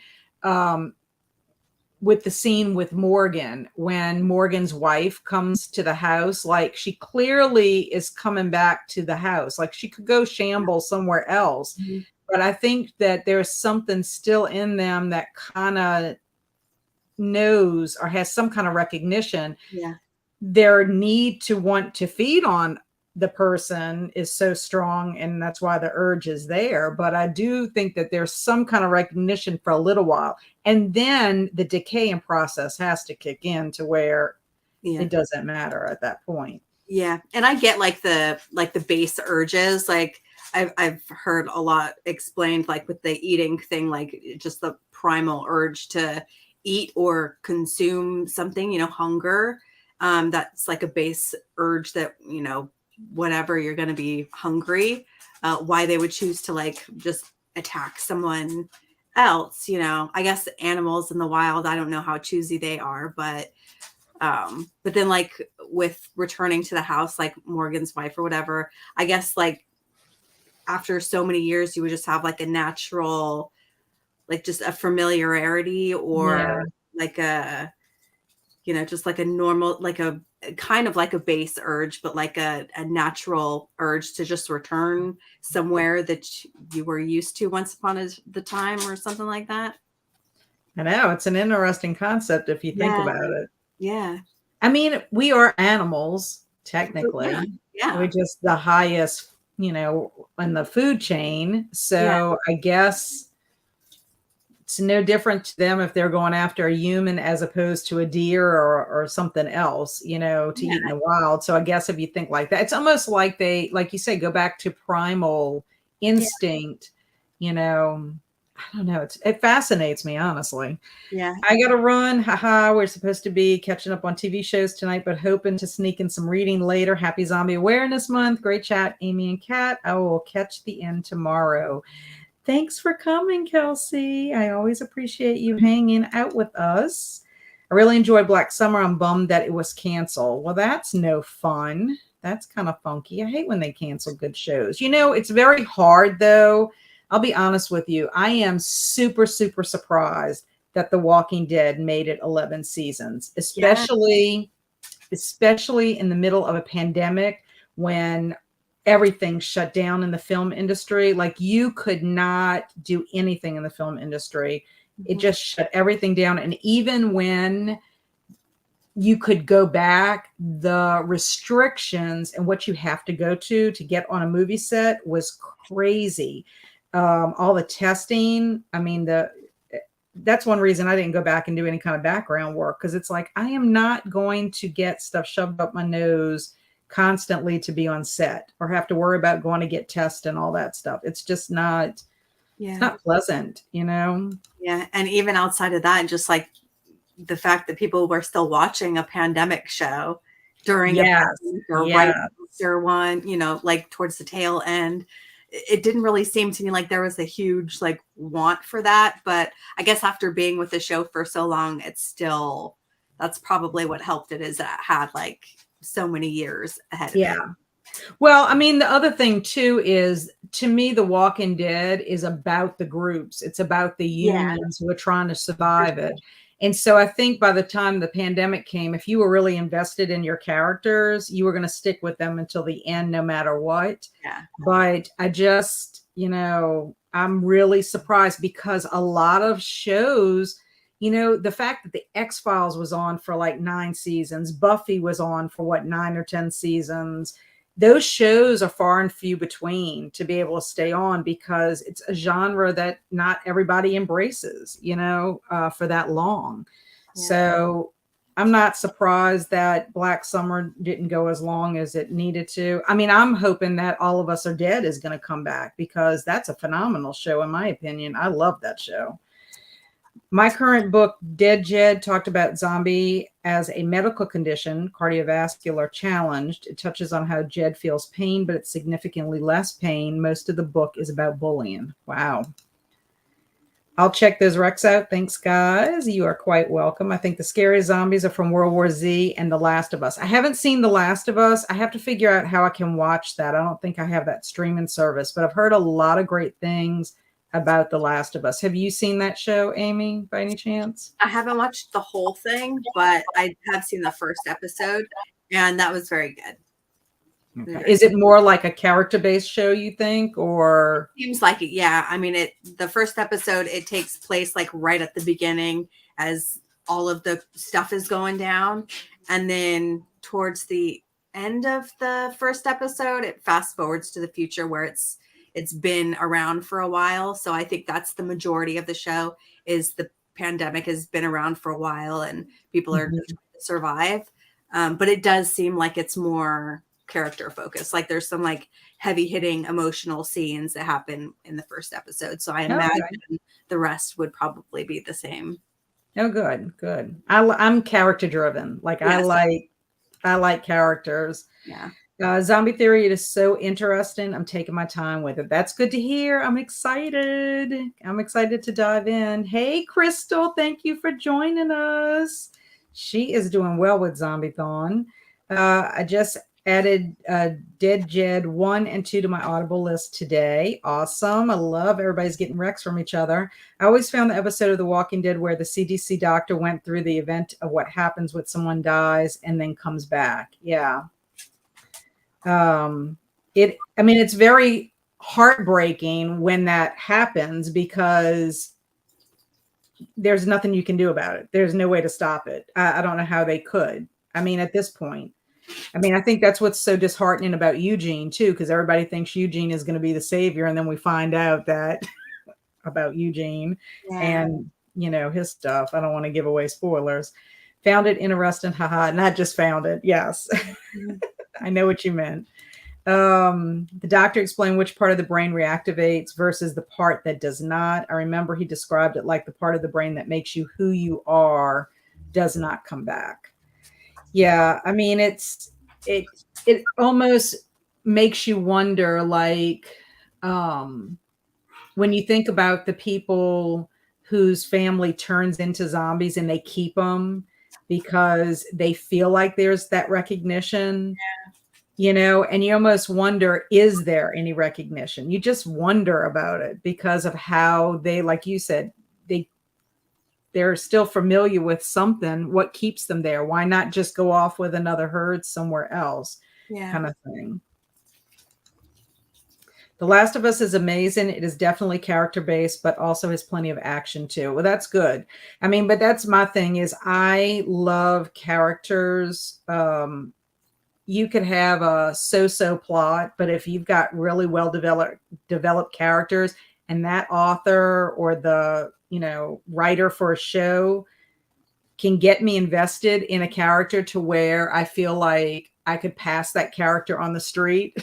with the scene with Morgan, when Morgan's wife comes to the house, like, she clearly is coming back to the house. Like, she could go shamble somewhere else. Mm-hmm. But I think that there's something still in them that kind of knows or has some kind of recognition. Yeah. Their need to want to feed on the person is so strong and that's why the urge is there. But I do think that there's some kind of recognition for a little while. And then the decaying process has to kick in to where it doesn't matter at that point. Yeah. And I get like the base urges. Like I've heard a lot explained, like with the eating thing, like just the primal urge to eat or consume something, you know, hunger. That's like a base urge that, you know, whenever you're going to be hungry, why they would choose to like just attack someone else, you know. I guess animals in the wild, I don't know how choosy they are, but then like with returning to the house, like Morgan's wife or whatever, I guess like after so many years, you would just have like a natural, like just a familiarity or like a, you know, just like a normal, like a kind of like a base urge, but like a natural urge to just return somewhere that you were used to once upon the time or something like that. I know, it's an interesting concept if you think about it. Yeah. I mean, we are animals, technically. Yeah. We're just the highest, you know, in the food chain. So I guess it's no different to them if they're going after a human as opposed to a deer or something else, you know, to eat in the wild. So I guess if you think like that, it's almost like they, like you say, go back to primal instinct, you know. I don't know. It fascinates me, honestly. Yeah. I got to run. Haha. We're supposed to be catching up on TV shows tonight, but hoping to sneak in some reading later. Happy Zombie Awareness Month. Great chat, Amy and Kat. I will catch the end tomorrow. Thanks for coming, Kelsey. I always appreciate you hanging out with us. I really enjoyed Black Summer. I'm bummed that it was canceled. Well, that's no fun. That's kind of funky. I hate when they cancel good shows. You know, it's very hard, though. I'll be honest with you. I am super, super surprised that The Walking Dead made it 11 seasons, especially in the middle of a pandemic when everything shut down in the film industry. Like you could not do anything in the film industry. It just shut everything down. And even when you could go back, the restrictions and what you have to go to get on a movie set was crazy. All the testing. I mean, that's one reason I didn't go back and do any kind of background work, because it's like I am not going to get stuff shoved up my nose constantly to be on set or have to worry about going to get tests and all that stuff. It's just not, it's not pleasant, you know? Yeah. And even outside of that, just like the fact that people were still watching a pandemic show during a pandemic or right after one, you know, like towards the tail end. It didn't really seem to me like there was a huge like want for that, but I guess after being with the show for so long, it's still, that's probably what helped it, is that it had like so many years ahead of it. Well, I mean, the other thing too is, to me, The Walking Dead is about the groups. It's about the humans who are trying to survive it. And so I think by the time the pandemic came, if you were really invested in your characters, you were going to stick with them until the end, no matter what. But I just, you know, I'm really surprised because a lot of shows, you know, the fact that the X-Files was on for like 9 seasons, Buffy was on for what, 9 or 10 seasons. Those shows are far and few between to be able to stay on because it's a genre that not everybody embraces, you know, for that long. So I'm not surprised that Black Summer didn't go as long as it needed to. I mean, I'm hoping that All of Us Are Dead is going to come back because that's a phenomenal show, in my opinion. I love that show. My current book, Dead Jed, talked about zombie as a medical condition, cardiovascular challenged. It touches on how Jed feels pain, but it's significantly less pain. Most of the book is about bullying. Wow. I'll check those recs out. Thanks, guys. You are quite welcome. I think the scariest zombies are from World War Z and The Last of Us. I haven't seen The Last of Us. I have to figure out how I can watch that. I don't think I have that streaming service, but I've heard a lot of great things about The Last of Us. Have you seen that show, Amy, by any chance? I haven't watched the whole thing, but I have seen the first episode, and that was very good. Okay. Is it more like a character-based show, you think, or? Seems like it, yeah. I mean, the first episode, it takes place like right at the beginning as all of the stuff is going down. And then towards the end of the first episode, it fast forwards to the future where it's been around for a while. So I think that's the majority of the show, is the pandemic has been around for a while and people are Mhm. trying to survive. But it does seem like it's more character focused. Like there's some like heavy hitting emotional scenes that happen in the first episode. So I imagine Okay. the rest would probably be the same. Oh, good, good. I'm character driven. Like Yes. I like characters. Yeah. Zombie Theory, it is so interesting. I'm taking my time with it. That's good to hear. I'm excited. I'm excited to dive in. Hey, Crystal, thank you for joining us. She is doing well with Zombiethon. I just added Dead Jed 1 and 2 to my Audible list today. Awesome. I love everybody's getting Rex from each other. I always found the episode of The Walking Dead where the CDC doctor went through the event of what happens when someone dies and then comes back. Yeah. It's very heartbreaking when that happens because there's nothing you can do about it. There's no way to stop it. I don't know how they could. I mean, at this point, I think that's what's so disheartening about Eugene too, because everybody thinks Eugene is going to be the savior, and then we find out that about Eugene Yeah. and his stuff. I don't want to give away spoilers. Found it interesting, haha. Not just found it. Yes, I know what you meant. The doctor explained which part of the brain reactivates versus the part that does not. I remember he described it like the part of the brain that makes you who you are does not come back. Yeah, it almost makes you wonder, like, when you think about the people whose family turns into zombies and they keep them because they feel like there's that recognition. And you almost wonder, is there any recognition? You just wonder about it because of how they, like you said, they're still familiar with something. What keeps them there? Why not just go off with another herd somewhere else? Yeah. Kind of thing. The Last of Us is amazing. It is definitely character based, but also has plenty of action too. Well, that's good. But that's my thing, is I love characters. You could have a so-so plot, but if you've got really well developed characters, and that author or the writer for a show can get me invested in a character to where I feel like I could pass that character on the street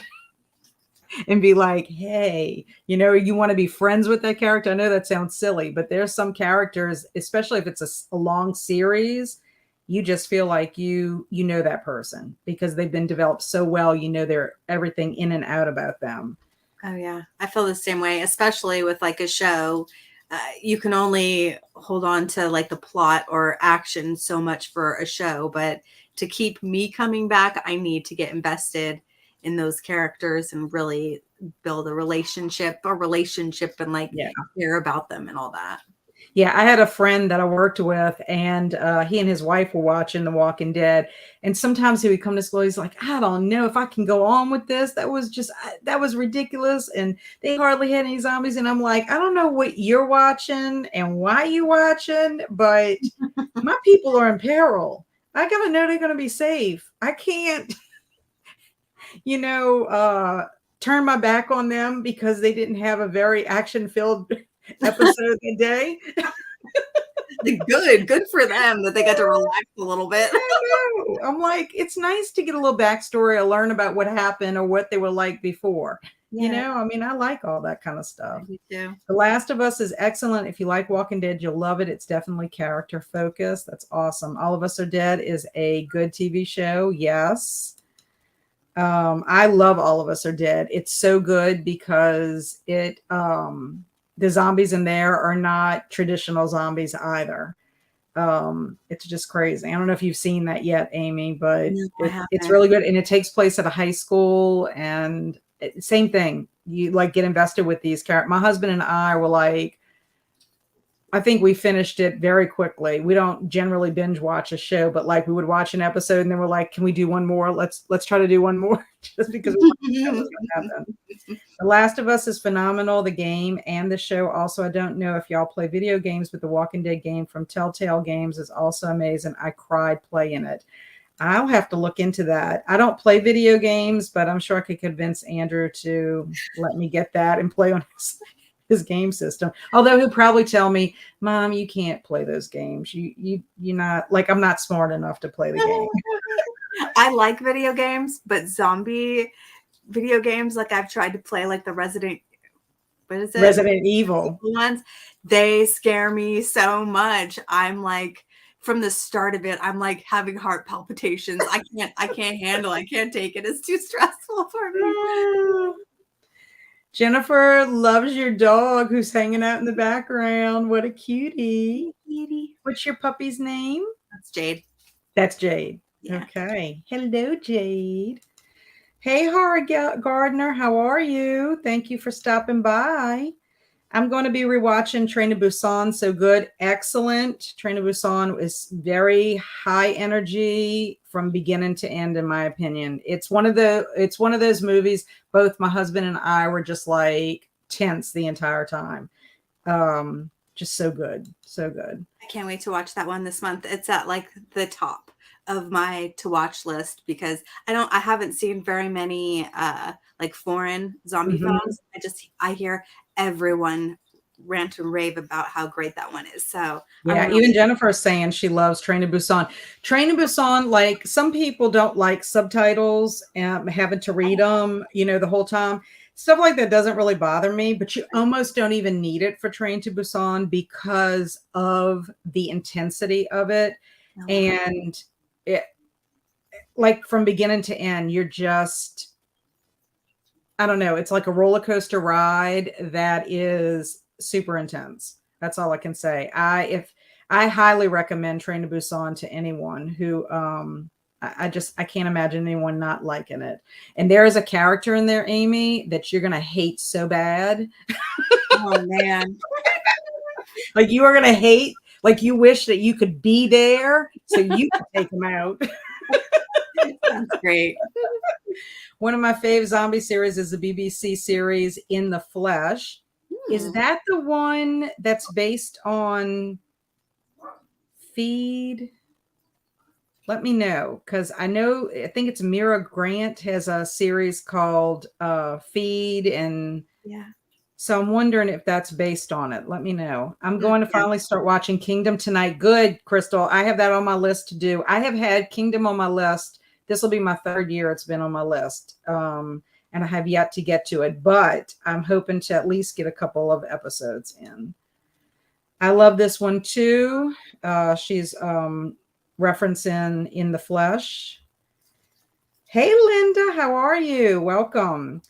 and be like, hey, you want to be friends with that character. I know that sounds silly, but there's some characters, especially if it's a long series, you just feel like you know that person because they've been developed so well. They're everything in and out about them. Oh yeah, I feel the same way, especially with like a show. You can only hold on to like the plot or action so much for a show, but to keep me coming back, I need to get invested in those characters and really build a relationship and like care about them and all that. Yeah, I had a friend that I worked with, and he and his wife were watching The Walking Dead. And sometimes he would come to school. He's like, I don't know if I can go on with this. That was ridiculous. And they hardly had any zombies. And I'm like, I don't know what you're watching and why you're watching, but my people are in peril. I got to know they're going to be safe. I can't, turn my back on them because they didn't have a very action-filled episode a day. Good for them that they got to relax a little bit. I know. I'm like, it's nice to get a little backstory or learn about what happened or what they were like before. Yeah. I like all that kind of stuff. Me too. The Last of Us is excellent. If you like Walking Dead, you'll love it. It's definitely character focused. That's awesome. All of Us Are Dead is a good TV show. Yes. I love All of Us Are Dead. It's so good because the zombies in there are not traditional zombies either. It's just crazy. I don't know if you've seen that yet, Amy, but it's really good. And it takes place at a high school, and same thing. You like get invested with these characters. My husband and I were like, I think we finished it very quickly. We don't generally binge watch a show, but like we would watch an episode and then we're like, can we do one more? Let's try to do one more just because we want to know what's going to happen. The Last of Us is phenomenal, the game and the show. Also, I don't know if y'all play video games, but the Walking Dead game from Telltale Games is also amazing. I cried playing it. I'll have to look into that. I don't play video games, but I'm sure I could convince Andrew to let me get that and play on his game system. Although he'll probably tell me, "Mom, you can't play those games. You're not like I'm not smart enough to play the game." I like video games, but zombie video games, like I've tried to play like the Resident Evil ones, they scare me so much. I'm like, from the start of it, I'm like having heart palpitations. I can't handle, I can't take it. It's too stressful for me. Jennifer loves your dog who's hanging out in the background. What a cutie. What's your puppy's name? That's Jade. That's Jade. Yeah. Okay. Hello, Jade. Hey, Hara Gardner, how are you? Thank you for stopping by. I'm going to be rewatching Train to Busan. So good. Excellent. Train to Busan is very high energy from beginning to end, in my opinion. It's one of those movies, both my husband and I were just like tense the entire time. Just so good. So good. I can't wait to watch that one this month. It's at like the top of my to watch list because I haven't seen very many like foreign zombie films. I hear everyone rant and rave about how great that one is. So yeah, even Jennifer is saying she loves Train to Busan. Train to Busan, like some people don't like subtitles and having to read them, the whole time. Stuff like that doesn't really bother me, but you almost don't even need it for Train to Busan because of the intensity of it. And it, like from beginning to end, you're just, I don't know. It's like a roller coaster ride that is super intense. That's all I can say. I highly recommend Train to Busan to anyone who, I can't imagine anyone not liking it. And there is a character in there, Amy, that you're going to hate so bad. Oh man. Like you are going to hate, like you wish that you could be there so you could take him out. That's great. One of my fave zombie series is the BBC series In the Flesh. Is that the one that's based on Feed? Let me know, because I think it's Mira Grant has a series called Feed, and so I'm wondering if that's based on it. Let me know. I'm going to finally start watching Kingdom tonight. Good, Crystal. I have that on my list to do. I have had Kingdom on my list. This will be my third year it's been on my list, and I have yet to get to it, but I'm hoping to at least get a couple of episodes in. I love this one too. She's referencing In the Flesh. Hey, Linda, how are you? Welcome.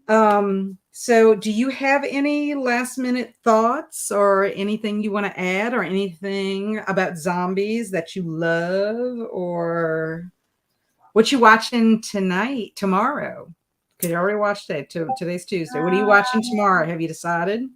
So do you have any last minute thoughts or anything you want to add or anything about zombies that you love or what you watching tomorrow? Because you already watched it. Today's Tuesday. What are you watching tomorrow? Have you decided?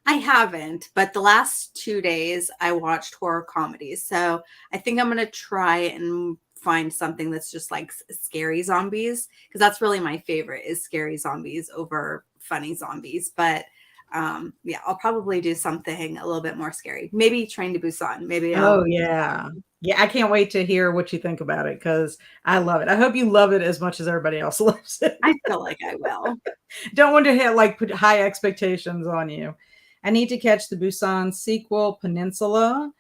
I haven't, but the last 2 days I watched horror comedies. So I think I'm going to try and find something that's just like scary zombies, because that's really my favorite is scary zombies over funny zombies. But yeah, I'll probably do something a little bit more scary. Maybe Train to Busan. Maybe. Yeah. I can't wait to hear what you think about it because I love it. I hope you love it as much as everybody else loves it. I feel like I will. Don't want to put high expectations on you. I need to catch the Busan sequel, Peninsula.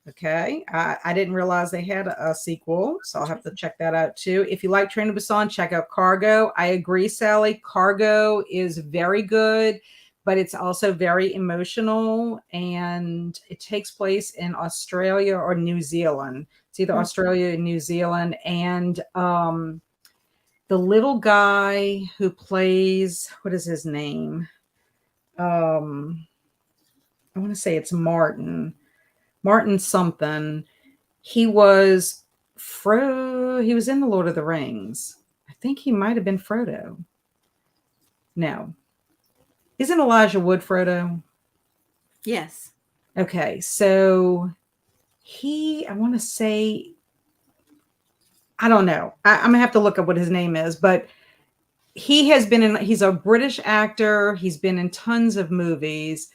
Okay. I didn't realize they had a sequel, so I'll have to check that out too. If you like Train to Busan, check out Cargo. I agree, Sally. Cargo is very good, but it's also very emotional, and it takes place in Australia or New Zealand. It's either Australia or New Zealand. And the little guy who plays, what is his name? I want to say it's Martin something. He was he was in the Lord of the Rings. I think he might have been Frodo. No. Isn't Elijah Wood Frodo? Yes. Okay. So I want to say, I don't know. I'm going to have to look up what his name is, but he's a British actor. He's been in tons of movies.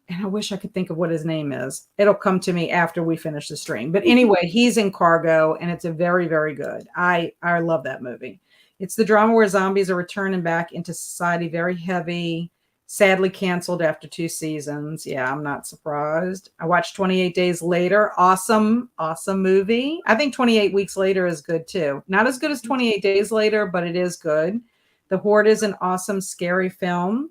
and I wish I could think of what his name is. It'll come to me after we finish the stream. But anyway, he's in Cargo, and it's a very, very good. I love that movie. It's the drama where zombies are returning back into society, very heavy, sadly canceled after 2 seasons. Yeah, I'm not surprised. I watched 28 Days Later. Awesome, awesome movie. I think 28 Weeks Later is good too. Not as good as 28 Days Later, but it is good. The Horde is an awesome, scary film.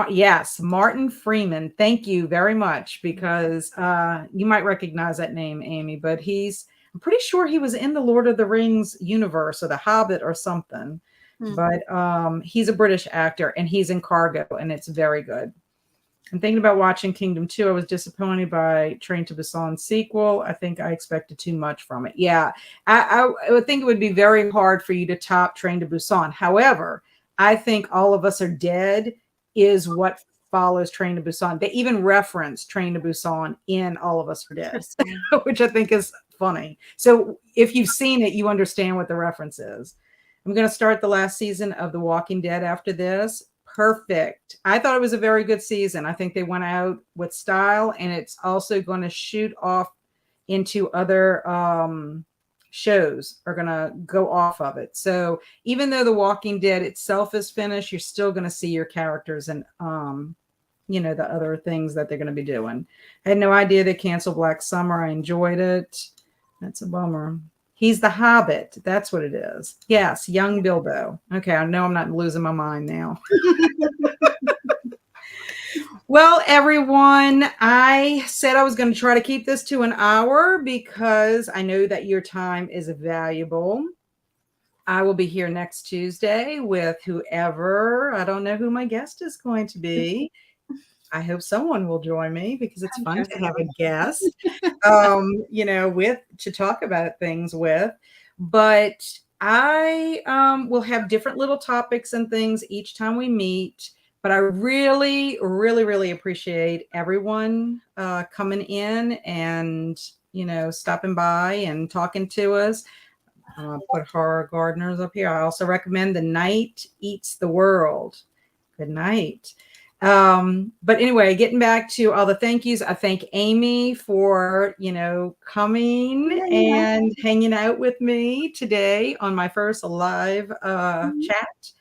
Yes, Martin Freeman. Thank you very much, because you might recognize that name, Amy, but I'm pretty sure he was in the Lord of the Rings universe or the Hobbit or something. But he's a British actor, and he's in Cargo, and it's very good. I'm thinking about watching Kingdom 2. I was disappointed by Train to Busan sequel. I think I expected too much from it. Yeah, I would think it would be very hard for you to top Train to Busan. However, I think All of Us Are Dead is what follows Train to Busan. They even reference Train to Busan in All of Us Are Dead, which I think is funny. So if you've seen it, you understand what the reference is. I'm going to start the last season of The Walking Dead after this. Perfect. I thought it was a very good season. I think they went out with style, and it's also going to shoot off into other shows are going to go off of it. So even though The Walking Dead itself is finished, you're still going to see your characters and the other things that they're going to be doing. I had no idea they canceled Black Summer. I enjoyed it. That's a bummer. He's the Hobbit. That's what it is. Yes, young Bilbo. Okay, I know I'm not losing my mind now. Well, everyone, I said I was going to try to keep this to an hour because I know that your time is valuable. I will be here next Tuesday with whoever. I don't know who my guest is going to be. I hope someone will join me because it's fun to have a guest, to talk about things with. But I will have different little topics and things each time we meet. But I really, really, really appreciate everyone coming in and, stopping by and talking to us. Put Horror Gardeners up here. I also recommend The Night Eats the World. Good night. But anyway, getting back to all the thank yous, I thank Amy for, coming and hanging out with me today on my first live chat.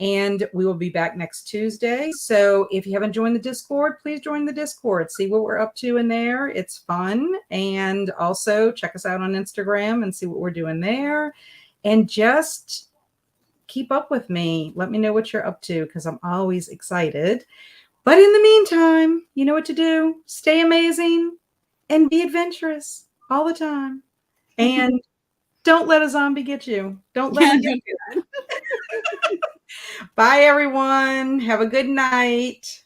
And we will be back next Tuesday. So if you haven't joined the Discord, please join the Discord. See what we're up to in there. It's fun. And also check us out on Instagram and see what we're doing there. And just keep up with me. Let me know what you're up to because I'm always excited. But in the meantime, you know what to do. Stay amazing and be adventurous all the time. And don't let a zombie get you. Don't let him get you. Bye, everyone. Have a good night.